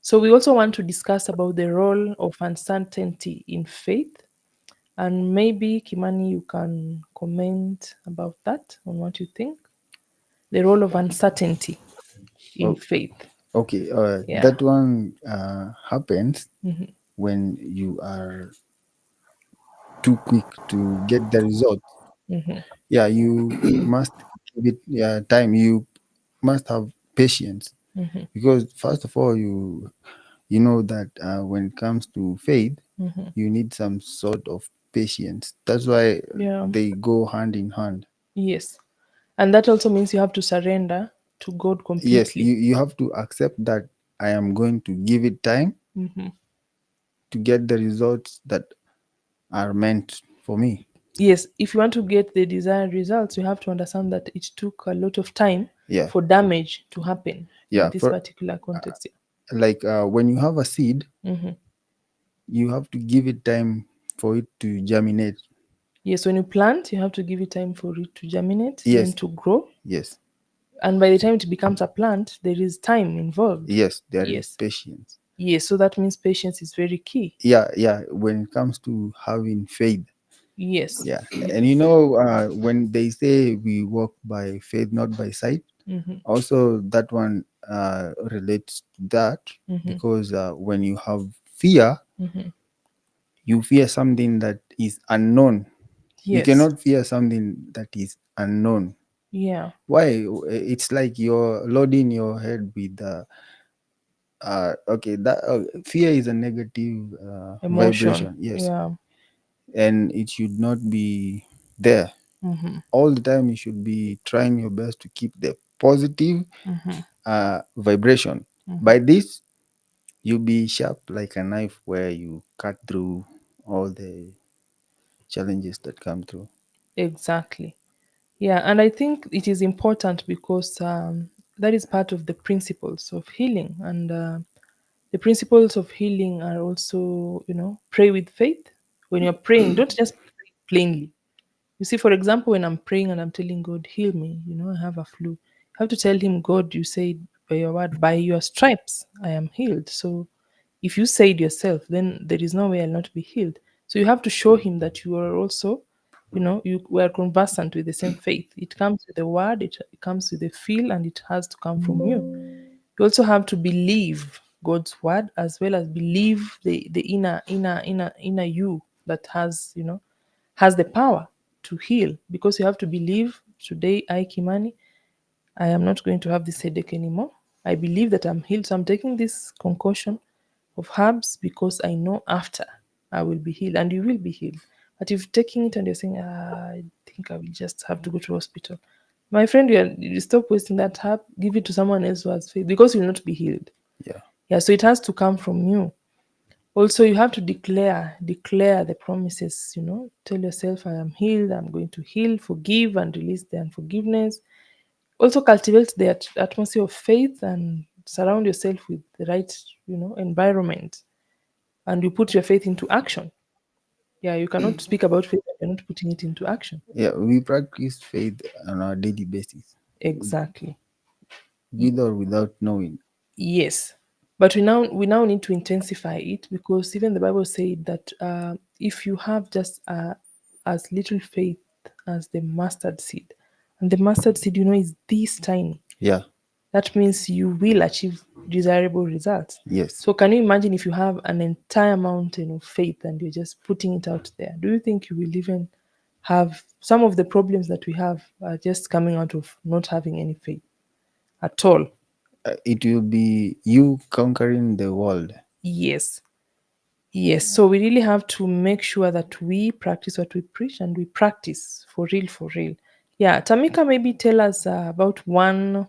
So we also want to discuss about the role of uncertainty in faith. And maybe, Kimani, you can comment about that, on what you think. The role of uncertainty in Oh, faith. okay. Yeah. That one happens Mhm. when you are too quick to get the result. Mhm. Yeah, you must give it time. You must have patience, Mhm. because first of all, you know that when it comes to faith, Mhm. you need some sort of patience. That's why Yeah. they go hand in hand. Yes. And that also means you have to surrender to God Yes, completely. you have to accept that I am going to give it time Mhm. to get the results that are meant for me. Yes, if you want to get the desired results, you have to understand that it took a lot of time Yeah, for damage to happen in yeah. this For particular context. like when you have a seed, Hmm. you have to give it time for it to germinate. Yes, when you plant, you have to give it time for it to germinate, then Yes, to grow. yes, And by the time it becomes a plant, there is time involved. yes. There is Yes. patience. Yes, so that means patience is very key. Yeah, yeah. When it comes to having faith, Yes. yeah. And you know, when they say we walk by faith, not by sight, Hmm. also that one relates to that, Hmm. because when you have fear, Hmm. you fear something that is unknown. You Yes. cannot fear something that is unknown. Yeah. Why? It's like you're loading your head with okay, that fear is a negative Emotion. vibration. Yes, Yeah. and it should not be there Hmm. all the time. You should be trying your best to keep the positive Hmm. vibration. Hmm. By this, you'll be sharp like a knife, where you cut through all the challenges that come through. Exactly. Yeah, and I think it is important because that is part of the principles of healing. And the principles of healing are also, pray with faith. When you're praying, don't just pray plainly. You see, for example, when I'm praying and I'm telling God, heal me, I have a flu. You have to tell him, God, you said by your word, by your stripes, I am healed. So if you say it yourself, then there is no way I'll not be healed. So you have to show him that you are also we are conversant with the same faith. It comes with the word, it comes with the feel, and it has to come from you. You also have to believe God's word as well as believe the inner you that has the power to heal, because you have to believe today, I Kimani, I am not going to have this headache anymore. I believe that I'm healed. So I'm taking this concoction of herbs because I know after I will be healed, and you will be healed. But if you're taking it and you're saying, I think I will just have to go to hospital, my friend, you stop wasting that herb, give it to someone else who has faith, because you will not be healed. Yeah. Yeah, so it has to come from you. Also, you have to declare the promises, tell yourself, I am healed, I'm going to heal, forgive and release the unforgiveness. Also cultivate the atmosphere of faith and surround yourself with the right environment, and you put your faith into action. Yeah, you cannot speak about faith if you're not putting it into action. Yeah, we practice faith on a daily basis, Exactly. with or without knowing. Yes, but we now need to intensify it, because even the Bible said that if you have just as little faith as the mustard seed, and the mustard seed is this tiny, Yeah. that means you will achieve desirable results. Yes. So, can you imagine if you have an entire mountain of faith and you're just putting it out there? Do you think you will even have some of the problems that we have are just coming out of not having any faith at all? It will be you conquering the world. Yes. Yes. So, we really have to make sure that we practice what we preach, and we practice for real, for real. Yeah. Tamika, maybe tell us about one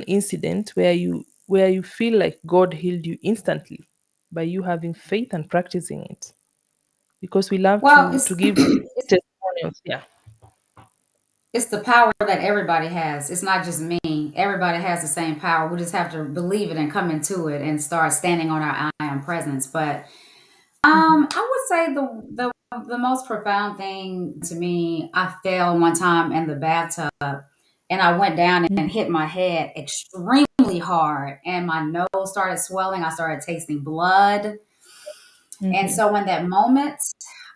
incident where you feel like God healed you instantly by you having faith and practicing it, because we love Well, to give testimonials. Yeah. it's the power that everybody has. It's not just me. Everybody has the same power. We just have to believe it and come into it and start standing on our I am presence. But Mhm. I would say the most profound thing to me, I fell one time in the bathtub and I went down and hit my head extremely hard and my nose started swelling. I started tasting blood. And Mhm. so in that moment,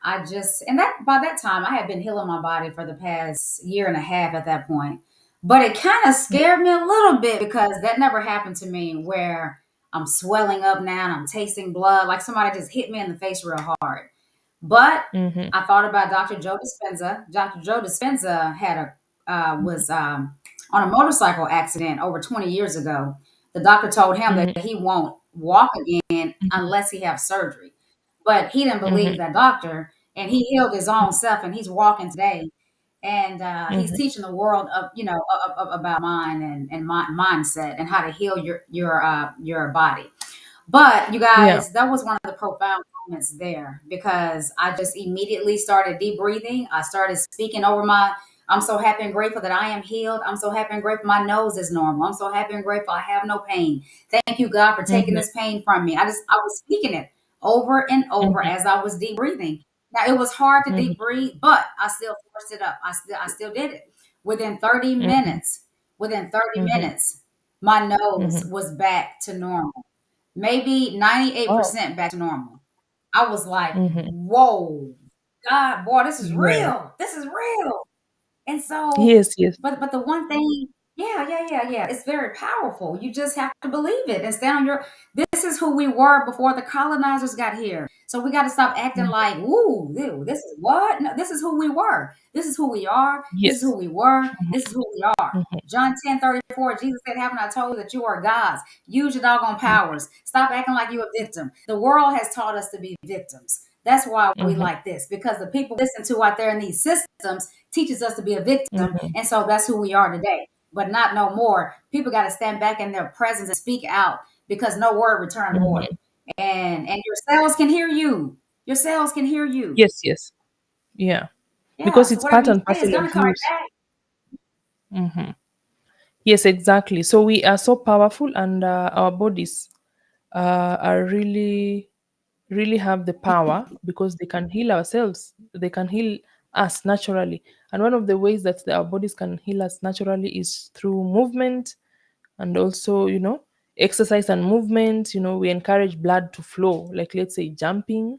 I just and that by that time I had been healing my body for the past year and a half at that point. But it kind of scared me a little bit because that never happened to me where I'm swelling up now and I'm tasting blood like somebody just hit me in the face real hard. But Mhm. I thought about Dr. Joe Dispenza. Dr. Joe Dispenza had a was on a motorcycle accident over 20 years ago. The doctor told him that Mhm. he won't walk again unless he has surgery. But he didn't believe Mhm. that doctor, and he healed his own self, and he's walking today, and he's Mhm. teaching the world of about mind and mindset and how to heal your body. But you Yeah. guys, that was one of the profound moments there because I just immediately started deep breathing. I started speaking over I'm so happy and grateful that I am healed. I'm so happy and grateful my nose is normal. I'm so happy and grateful I have no pain. Thank you, God, for taking Mhm. this pain from me. I was speaking it over and over Mhm. as I was deep breathing. Now it was hard to Mhm. deep breathe, but I still forced it up. I still did it. Within 30 Mhm. minutes, within 30 Mhm. minutes, my nose Mhm. was back to normal, maybe Wow. 98% back to normal. I was like, Mhm. whoa, God, boy, this is Yeah. real. This is real. And so, Yes. Yes. but the one thing, yeah. It's very powerful. You just have to believe it and stay on your. This is who we were before the colonizers got here. So we got to stop acting Mhm. like, ooh, ew, this is what? No, this is who we were. This is who we are. This is Yes. who we were. Mhm. This is who we are. Mhm. John 10:34, Jesus said, haven't I told you that you are gods? Use your doggone Mhm. powers. Stop acting like you're a victim. The world has taught us to be victims. That's why we Mhm. like this, because the people listen to out there in these systems teaches us to be a victim. Mhm. And so that's who we are today. But not no more. People got to stand back in their presence and speak out because no word return void. Mhm. And your cells can hear you. Your cells can hear you. Yes. Yes. Yeah. Yeah. Because So it's whatever part you and say is parcel of gonna come you. right back. Mhm. Yes, exactly. So we are so powerful, and our bodies are really have the power, because they can heal ourselves. They can heal us naturally. And one of the ways that our bodies can heal us naturally is through movement, and also, exercise and movement. We encourage blood to flow, like let's say jumping,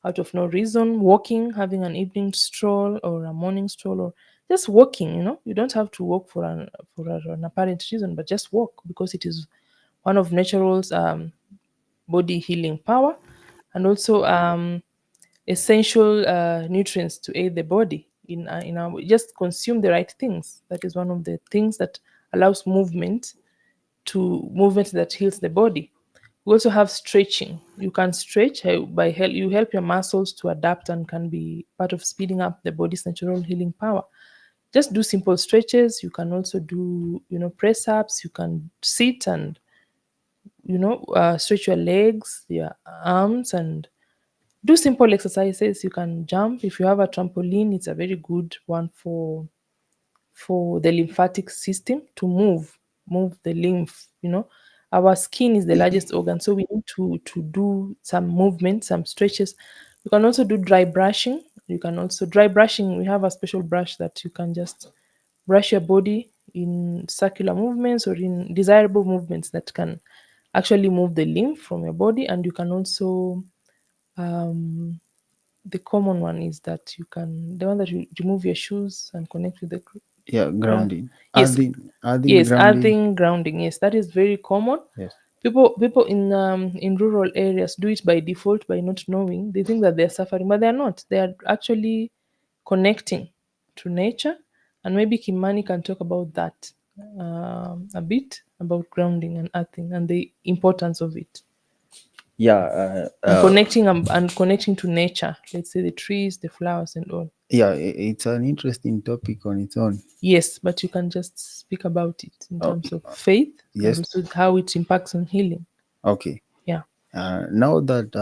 out of no reason, walking, having an evening stroll or a morning stroll, or just walking. You don't have to walk for an apparent reason, but just walk because it is one of natural's body healing power, and also essential nutrients to aid the body in our just consume the right things. That is one of the things that allows movement that heals the body. We also have stretching. You can stretch you help your muscles to adapt and can be part of speeding up the body's natural healing power. Just do simple stretches. You can also do press ups. You can sit and stretch your legs, your arms, and do simple exercises. You can jump. If you have a trampoline, it's a very good one for the lymphatic system to move the lymph. Our skin is the largest organ, so we need to do some movement, some stretches. You can also do dry brushing. You can also dry brushing. We have a special brush that you can just brush your body in circular movements or in desirable movements that can actually move the lymph from your body. And you can also the common one is that you can the one that you remove your shoes and connect with the Yeah, ground. grounding. Yes, Adding yes, grounding. earthing, grounding. Yes, that is very common. Yes. People in rural areas do it by default by not knowing. They think that they're suffering, but they're not. They are actually connecting to nature. And maybe Kimani can talk about that a bit about grounding and earthing and the importance of it, Yeah. and connecting to nature. Let's say the trees, the flowers, and all. Yeah. It's an interesting topic on its own. Yes, but you can just speak about it in Oh, terms of faith and yes. also how it impacts on healing. Okay. Yeah. Now that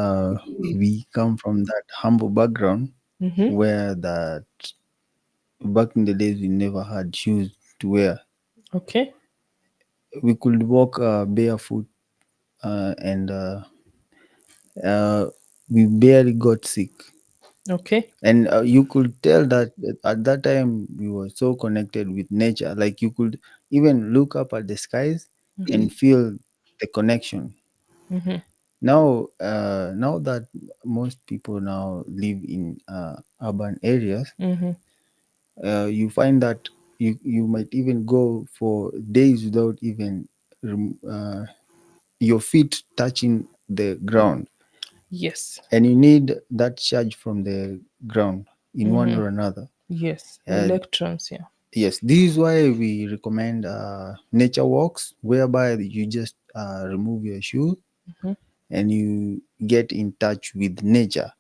we come from that humble background, Mm-hmm. where that back in the days we never had shoes to wear, Okay. we could walk barefoot, and uh, we barely got sick. Okay. And you could tell that at that time we were so connected with nature. Like you could even look up at the skies and feel the connection. Mm-hmm. Now that most people now live in urban areas, Mm-hmm. you find that you might even go for days without even your feet touching the ground, Yes. and you need that charge from the ground in one Mm-hmm. or another. Yes. The uh, electrons. Yeah. yes, this is why we recommend nature walks, whereby you just remove your shoe Mm-hmm. and you get in touch with nature.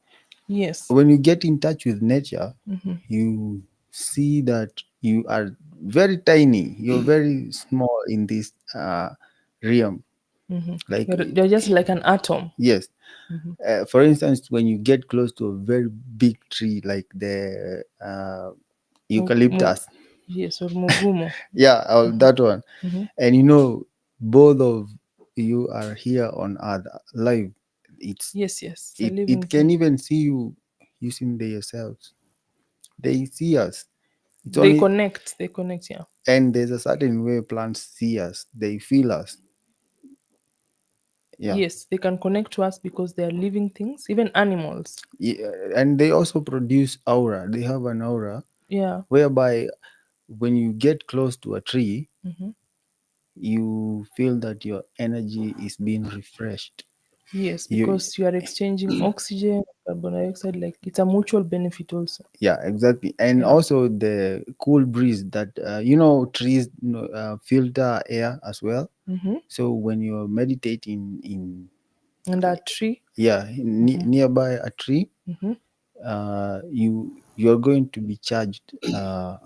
Yes. When you get in touch with nature, Mm-hmm. you see that you are very tiny, you're very small in this realm. Mm-hmm. Like, You're just like an atom. yes, Mm-hmm. for instance, when you get close to a very big tree like the eucalyptus, Yes, or mugumo. yeah, that one, Mm-hmm. and both of you are here on earth alive. it's Yes, yes. It's a it living can thing. even see you using themselves. They see us. It's They only, connect. They connect. Yeah. and there's a certain way plants see us. They feel us. Yeah. Yes, they can connect to us because they are living things, even animals. Yeah, and they also produce aura. They have an aura Yeah. whereby when you get close to a tree, Mm-hmm. you feel that your energy is being refreshed. Yes, You, because you are exchanging oxygen, carbon dioxide, like it's a mutual benefit also. yeah, exactly. And Yeah. also the cool breeze that trees filter air as well. Mm-hmm. So when you're meditating in, And that tree. yeah, nearby a tree, Mm-hmm. you're going to be charged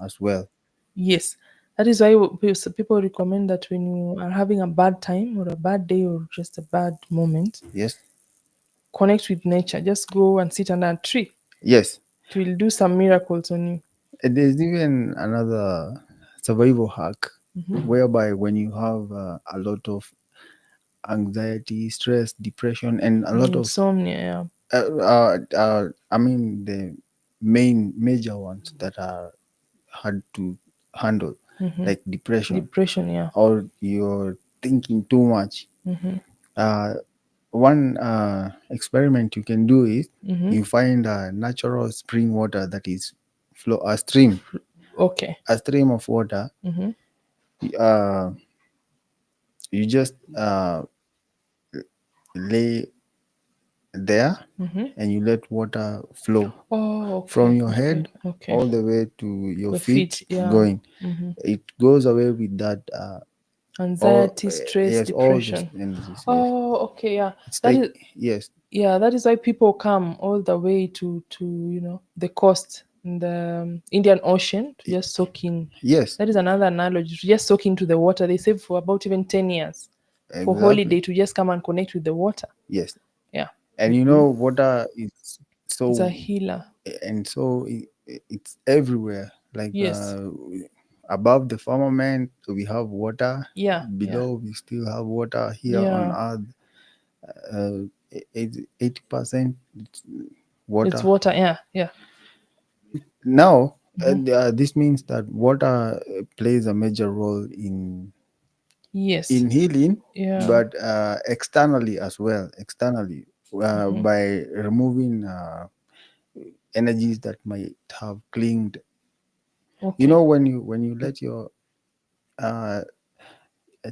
as well. Yes, that is why people recommend that when you are having a bad time or a bad day or just a bad moment, Yes. connect with nature. Just go and sit under a tree. Yes. It will do some miracles on you. And there's even another survival hack, Mm-hmm. whereby when you have a lot of anxiety, stress, depression, and a lot of Insomnia. I mean the main major ones that are hard to handle, Yeah. Mm-hmm. like depression, Depression. Yeah. or you're thinking too much. Mm-hmm. Uh, one experiment you can do is Mm-hmm. you find a natural spring water that is flow a stream, Okay. a stream of water. Mm-hmm. uh, you just lay there Mm-hmm. and you let water flow Oh, from okay. your Okay. head Okay. all the way to your The feet feet. Yeah. going. Mm-hmm. It goes away with that all Anxiety, stress, yes, all this depression. energies. Yes, Oh, okay. Yeah. it's That like is. yes, Yeah, that is why people come all the way to the coast in the Indian Ocean to just soak in. yes, That is another analogy to just soak into the water. They say for about even 10 years for holiday exactly, to just come and connect with the water. yes. Yeah, And you know water is it's a so, healer. and so it's everywhere, like Yes. above the firmament we have water, Yeah. Yeah. below we still have water, here on Yeah. earth 80% It's water. water. Yeah. Yeah. Now Mhm. this means that water plays a major role Yes. in healing, Yeah. but externally as well, externally Mhm. by removing energies that might have clinged. You Okay. know, when you let your uh,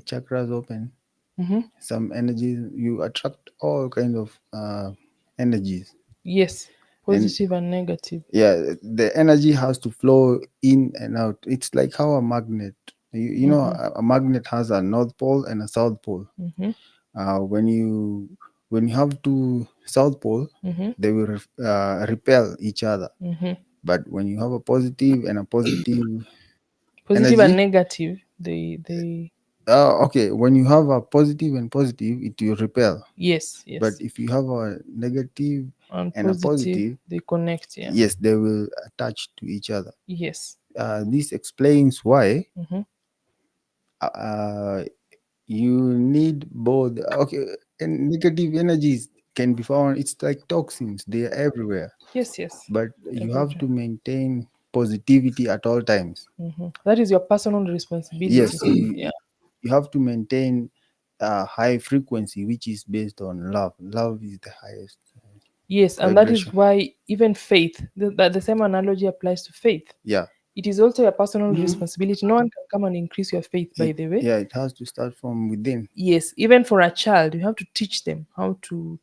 chakras open, Mhm. some energies, you attract all kinds of energies. Yes. And Positive and negative. yeah, the energy has to flow in and out. It's like how a magnet, you know, Mhm. a magnet has a north pole and a south pole. Mhm. uh, when you when you have two south pole, Mhm. they will repel each other. Mhm. But when you have a positive and a positive Positive and energy, negative. They. okay, when you have a positive and positive, it will repel. Yes. But Yes. if you have a negative And and a positive, positive, they connect. Yeah. yes, they will attach to each other. Yes. This explains why Mm-hmm. uh, you need both. Okay, and negative energies can be found. It's like toxins; they are everywhere. Yes. Yes. But you have Everywhere. to maintain positivity at all times. That is your personal responsibility. Yes, Yeah. you have to maintain a high frequency, which is based on love. Love is the highest Yes, and that is vibration. why even faith, the same analogy applies to faith. Yeah, It is also your personal Mhm. responsibility. No one can come and increase your faith, by the way. it has to start from within. Yes, even for a child, you have to teach them how to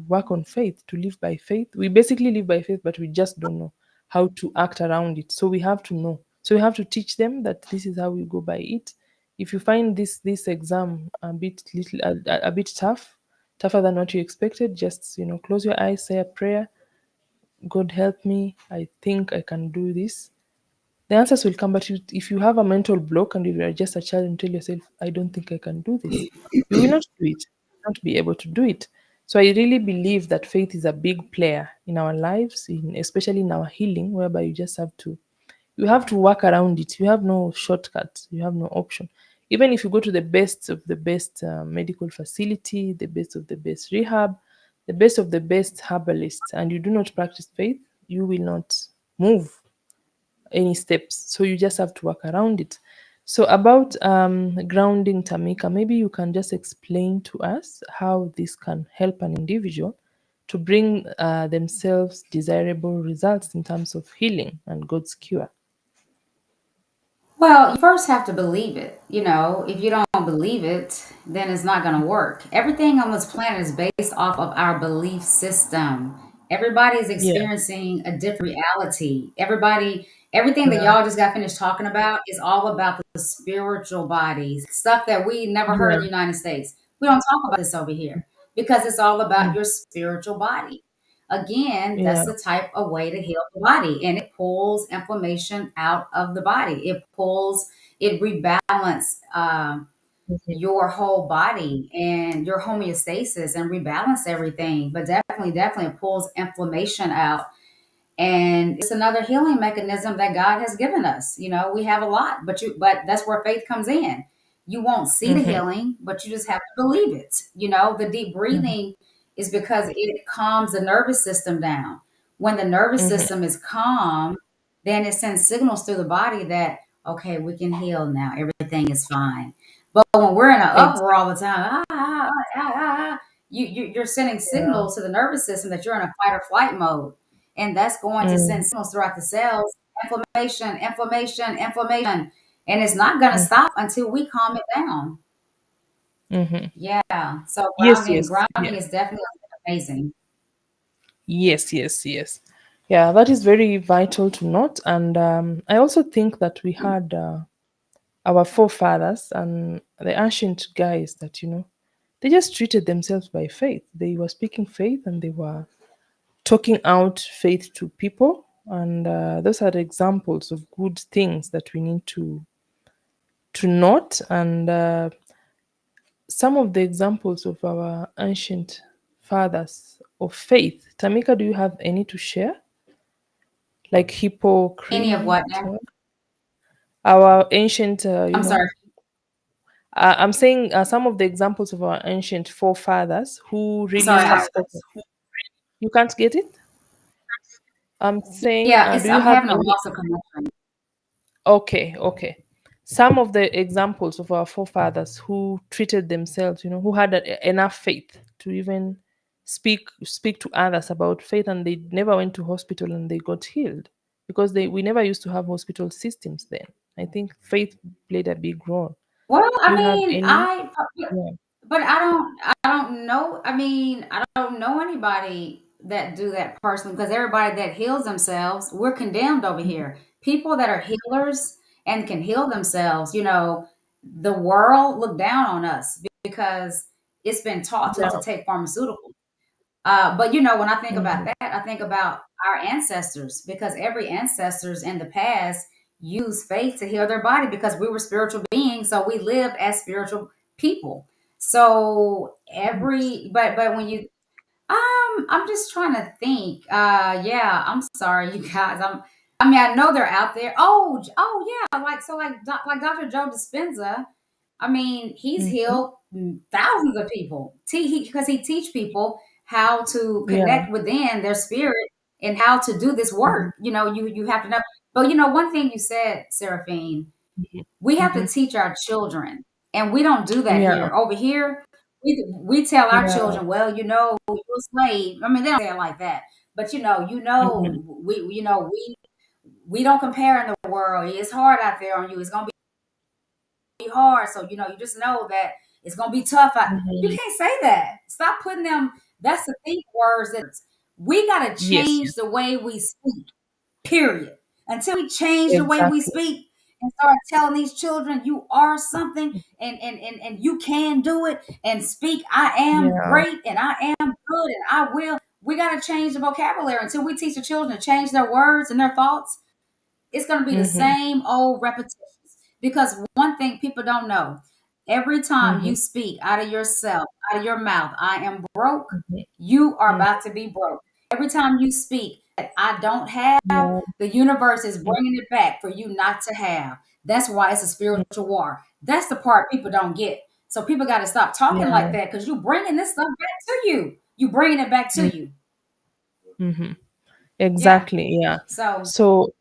work on faith, to live by faith. We basically live by faith, but we just don't know how to act around it. So we have to know. So we have to teach them that this is how we go by it. If you find this exam a bit tough, tougher than what you expected, just close your eyes, say a prayer. God help me. I think I can do this. The answers will come, but if you have a mental block and you are just a child and tell yourself, I don't think I can do this, you will not do it. You will not be able to do it. So I really believe that faith is a big player in our lives, especially in our healing, whereby you have to work around it. You have no shortcut. You have no option. Even if you go to the best of the best medical facility, the best of the best rehab, the best of the best herbalists, and you do not practice faith, you will not move any steps. So you just have to work around it. So about grounding, Tamika, maybe you can just explain to us how this can help an individual to bring themselves desirable results in terms of healing and God's cure. Well, you first have to believe it. You know, if you don't believe it, then it's not going to work. Everything on this planet is based off of our belief system. Everybody's Yeah, experiencing a different reality. Everything that yeah, y'all just got finished talking about is all about the spiritual bodies, stuff that we never heard in yeah, the United States. We don't talk about this over here because it's all about mm, your spiritual body. Again, yeah, that's the type of way to heal the body, and it pulls inflammation out of the body. It rebalance mhm, your whole body and your homeostasis and rebalance everything. But definitely, it pulls inflammation out, and it's another healing mechanism that God has given us. You know, we have a lot, but that's where faith comes in. You won't see the mhm, healing, but you just have to believe it. You know, the deep mhm, breathing is because it calms the nervous system down. When the nervous mhm. system is calm, then it sends signals through the body that, okay, we can heal now. Everything is fine. But when we're in an uproar Exactly. all the time, you're sending Yeah. signals to the nervous system that you're in a fight or flight mode, and that's going to send Mm, signals throughout the cells, inflammation, inflammation, inflammation, and it's not going to mm, stop until we calm it down. mhm. Yeah. So Yes, grounding, yes, grounding yeah. is definitely amazing. Yes, yes, yes. Yeah, that is very vital to note. And I also think that we had our forefathers and the ancient guys that, they just treated themselves by faith. They were speaking faith and they were talking out faith to people. And those are the examples of good things that we need to note. And some of the examples of our ancient fathers of faith. Tamika, do you have any to share? Like Any of Hippocrate, what now? our ancient, I'm sorry. I'm saying some of the examples of our ancient forefathers who I'm sorry. really spoke. You can't get it? I'm saying, Yeah, do you I'm have having a any? loss of connection. Okay, okay. Some of the examples of our forefathers who treated themselves, who had enough faith to even speak to others about faith, and they never went to hospital and they got healed because we never used to have hospital systems then. I think faith played a big role. Well, Do I you have mean, any? Yeah. but I don't know. I mean, I don't know anybody that do that personally because everybody that heals themselves, we're condemned over here. People that are healers and can heal themselves, the world look down on us because it's been taught to Yeah. take pharmaceuticals. But when I think about Mhm. that, I think about our ancestors because every ancestors in the past used faith to heal their body because we were spiritual beings, so we lived as spiritual people. So but when you I'm just trying to think. Yeah, I'm sorry, you guys. I mean, I know they're out there. Oh yeah, like Dr. Joe Dispenza. I mean, he's Mhm. healed thousands of people. Because he teach people how to Yeah. connect within their spirit and how to do this Mhm. work. You have to know. But one thing you said, Seraphine, Mhm. we have to Mhm. teach our children, and we don't do that Yeah. here. Over here, we tell our Yeah. children, well, you're a slave. I mean, they don't say it like that, but Mhm. we don't compare in the world. It's hard out there on you. It's gonna be hard. So you just know that it's gonna be tough. You Mhm. can't say that. Stop putting them. That's the think words that we gotta Yes. change Yes. the way we speak. Period. Until we change the way we Exactly. speak and start telling these children you are something and you can do it and speak, I am Yeah. great and I am good and I will. We got to change the vocabulary until we teach the children to change their words and their thoughts. It's going to be the Mhm. same old repetitions because one thing people don't know every time you Mhm. speak out of yourself, out of your mouth, I am broke, Mhm. you are Mhm. about to be broke. Every time you speak that I don't have, Yeah. the universe is Mhm. bringing it back for you not to have. That's why it's a spiritual war. That's the part people don't get. So people got to stop talking like Yeah. that because you bringing this stuff back to you. You bringing it back to you. Mhm. Yeah. Exactly. Yeah. So So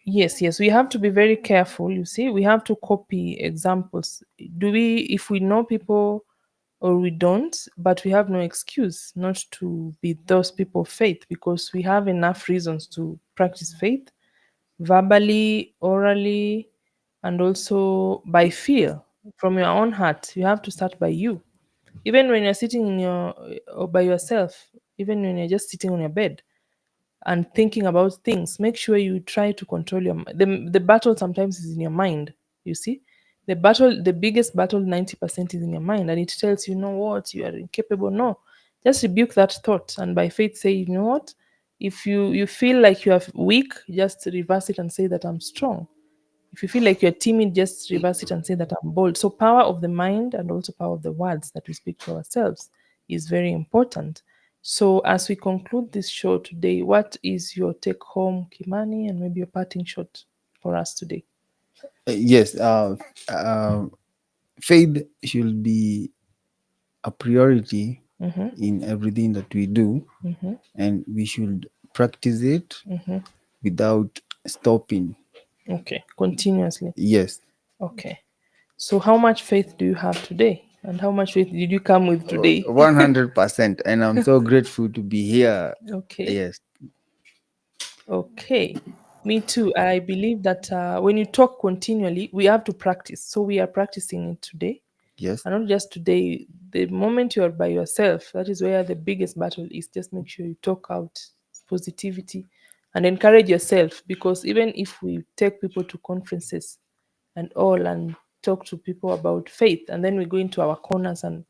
yes, yes, we have to be very careful. You see, we have to copy examples. Do we, if we know people or we don't, but we have no excuse not to be those people of faith because we have enough reasons to practice faith verbally, orally, and also by feel from your own heart. You have to start by you. Even when you're sitting in your or by yourself, even when you're just sitting on your bed and thinking about things, make sure you try to control the battle sometimes is in your mind. You see, the biggest battle, 90% is in your mind, and it tells you, know what, you are incapable. No, just rebuke that thought, and by faith say, you know what, if you feel like you are weak, just reverse it and say that I'm strong. If you feel like you're timid, just reverse it and say that I'm bold. So power of the mind and also power of the words that we speak to ourselves is very important. So as we conclude this show today, what is your take home, Kimani, and maybe your parting shot for us today? Yes, uh, faith should be a priority Mm-hmm, in everything that we do, mm-hmm, and we should practice it mm-hmm. without stopping. Okay, continuously. Yes. Okay. So how much faith do you have today? And how much faith did you come with today? 100%. And I'm so grateful to be here. Okay. Yes. Okay. Me too. I believe that when you talk continually, we have to practice. So we are practicing it today. Yes. And not just today. The moment you are by yourself, that is where the biggest battle is. Just make sure you talk out positivity and encourage yourself. Because even if we take people to conferences and all and talk to people about faith, and then we go into our corners and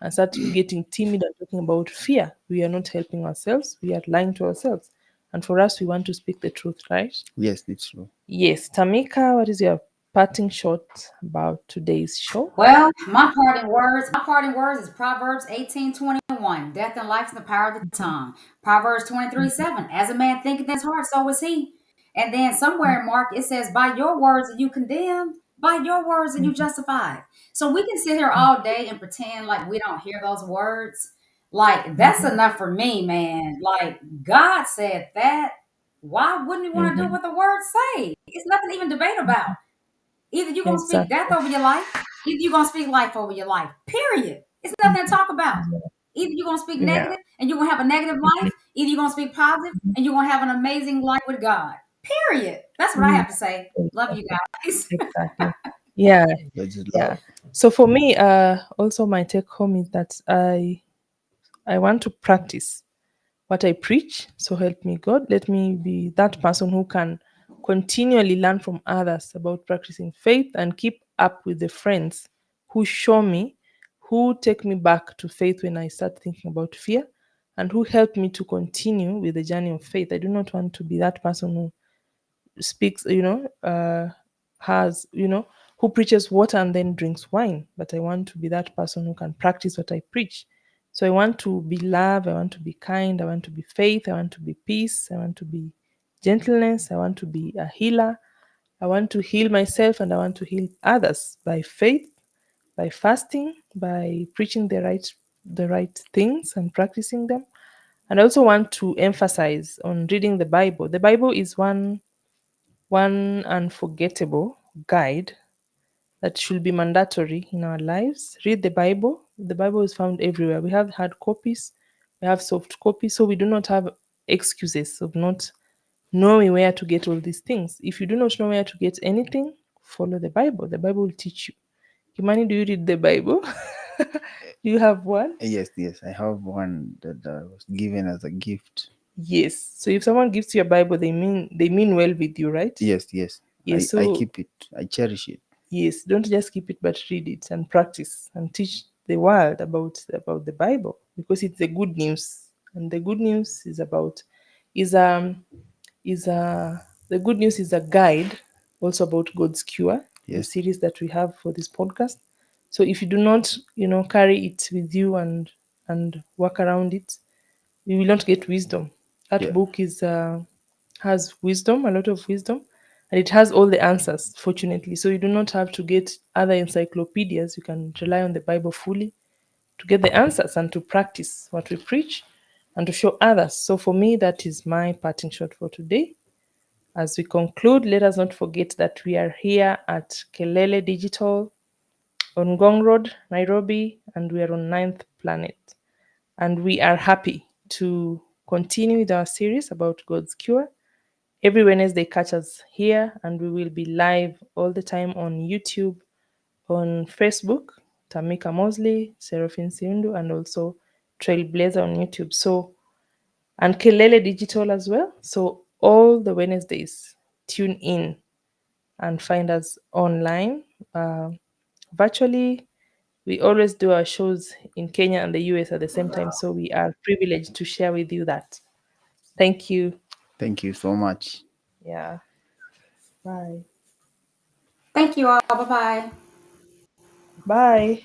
start getting timid and talking about fear, we are not helping ourselves. We are lying to ourselves. And for us, we want to speak the truth, right? Yes, it's true. Yes. Tamika, what is your parting shot about today's show? Well, my parting words is Proverbs 18:21. Death and life is the power of the tongue. Proverbs 23:7. As a man thinketh in his heart, so is he. And then somewhere in Mark, it says, by your words are you condemned, by your words are you justified. So we can sit here all day and pretend like we don't hear those words. Like, that's enough for me, man. Like, God said that. Why wouldn't we want to do Mhm. what the words say? It's nothing to even debate about. Either you're gonna speak death Exactly. over your life, either you're gonna speak life over your life. Period. It's nothing to talk about. Either you're gonna speak Yeah. negative and you're gonna have a negative life, either you're gonna speak positive and you're gonna have an amazing life with God. Period. That's what I Mm, have to say. Love you guys. exactly. Yeah. That's just Yeah. love. So for me, also my take home is that I want to practice what I preach. So help me God. Let me be that person who can continually learn from others about practicing faith and keep up with the friends who show me, who take me back to faith when I start thinking about fear, and who help me to continue with the journey of faith. I do not want to be that person who speaks, has, who preaches water and then drinks wine. But I want to be that person who can practice what I preach. So I want to be love, I want to be kind, I want to be faith, I want to be peace, I want to be gentleness, I want to be a healer. I want to heal myself and I want to heal others by faith, by fasting, by preaching the right things and practicing them. And I also want to emphasize on reading the Bible. The Bible is one unforgettable guide that should be mandatory in our lives. Read the Bible. The Bible is found everywhere. We have hard copies, we have soft copies, so we do not have excuses of not knowing where to get all these things. If you do not know where to get anything, follow the Bible. The Bible will teach you. Kimani, do you read the Bible? Do you have one? Yes, yes. I have one that was given as a gift. Yes. So if someone gives you a Bible, they mean well with you, right? Yes, yes. Yes. I So keep it. I cherish it. yes, don't just keep it, but read it and practice and teach the world about the Bible because it's the good news, and the good news is is a the good news is a guide also about God's cure, the Yes. series that we have for this podcast. So if you do not, carry it with you and work around it, you will not get wisdom. That Yeah. book has wisdom, a lot of wisdom, and it has all the answers, fortunately. So you do not have to get other encyclopedias. You can rely on the Bible fully to get the answers and to practice what we preach and to show others. So for me, that is my parting shot for today. As we conclude, let us not forget that we are here at Kelele Digital on Gong Road, Nairobi, and we are on Ninth Planet. And we are happy to continue with our series about God's cure. Every Wednesday, catch us here, and we will be live all the time on YouTube, on Facebook, Tamika Mosley, Seraphine Siundu, and also Trailblazer on YouTube. So, and Kelele Digital as well. So, all the Wednesdays, tune in and find us online. Virtually, we always do our shows in Kenya and the US at the same time. So, we are privileged to share with you that. Thank you. Thank you so much. Yeah. Bye. Thank you all. Bye bye. Bye.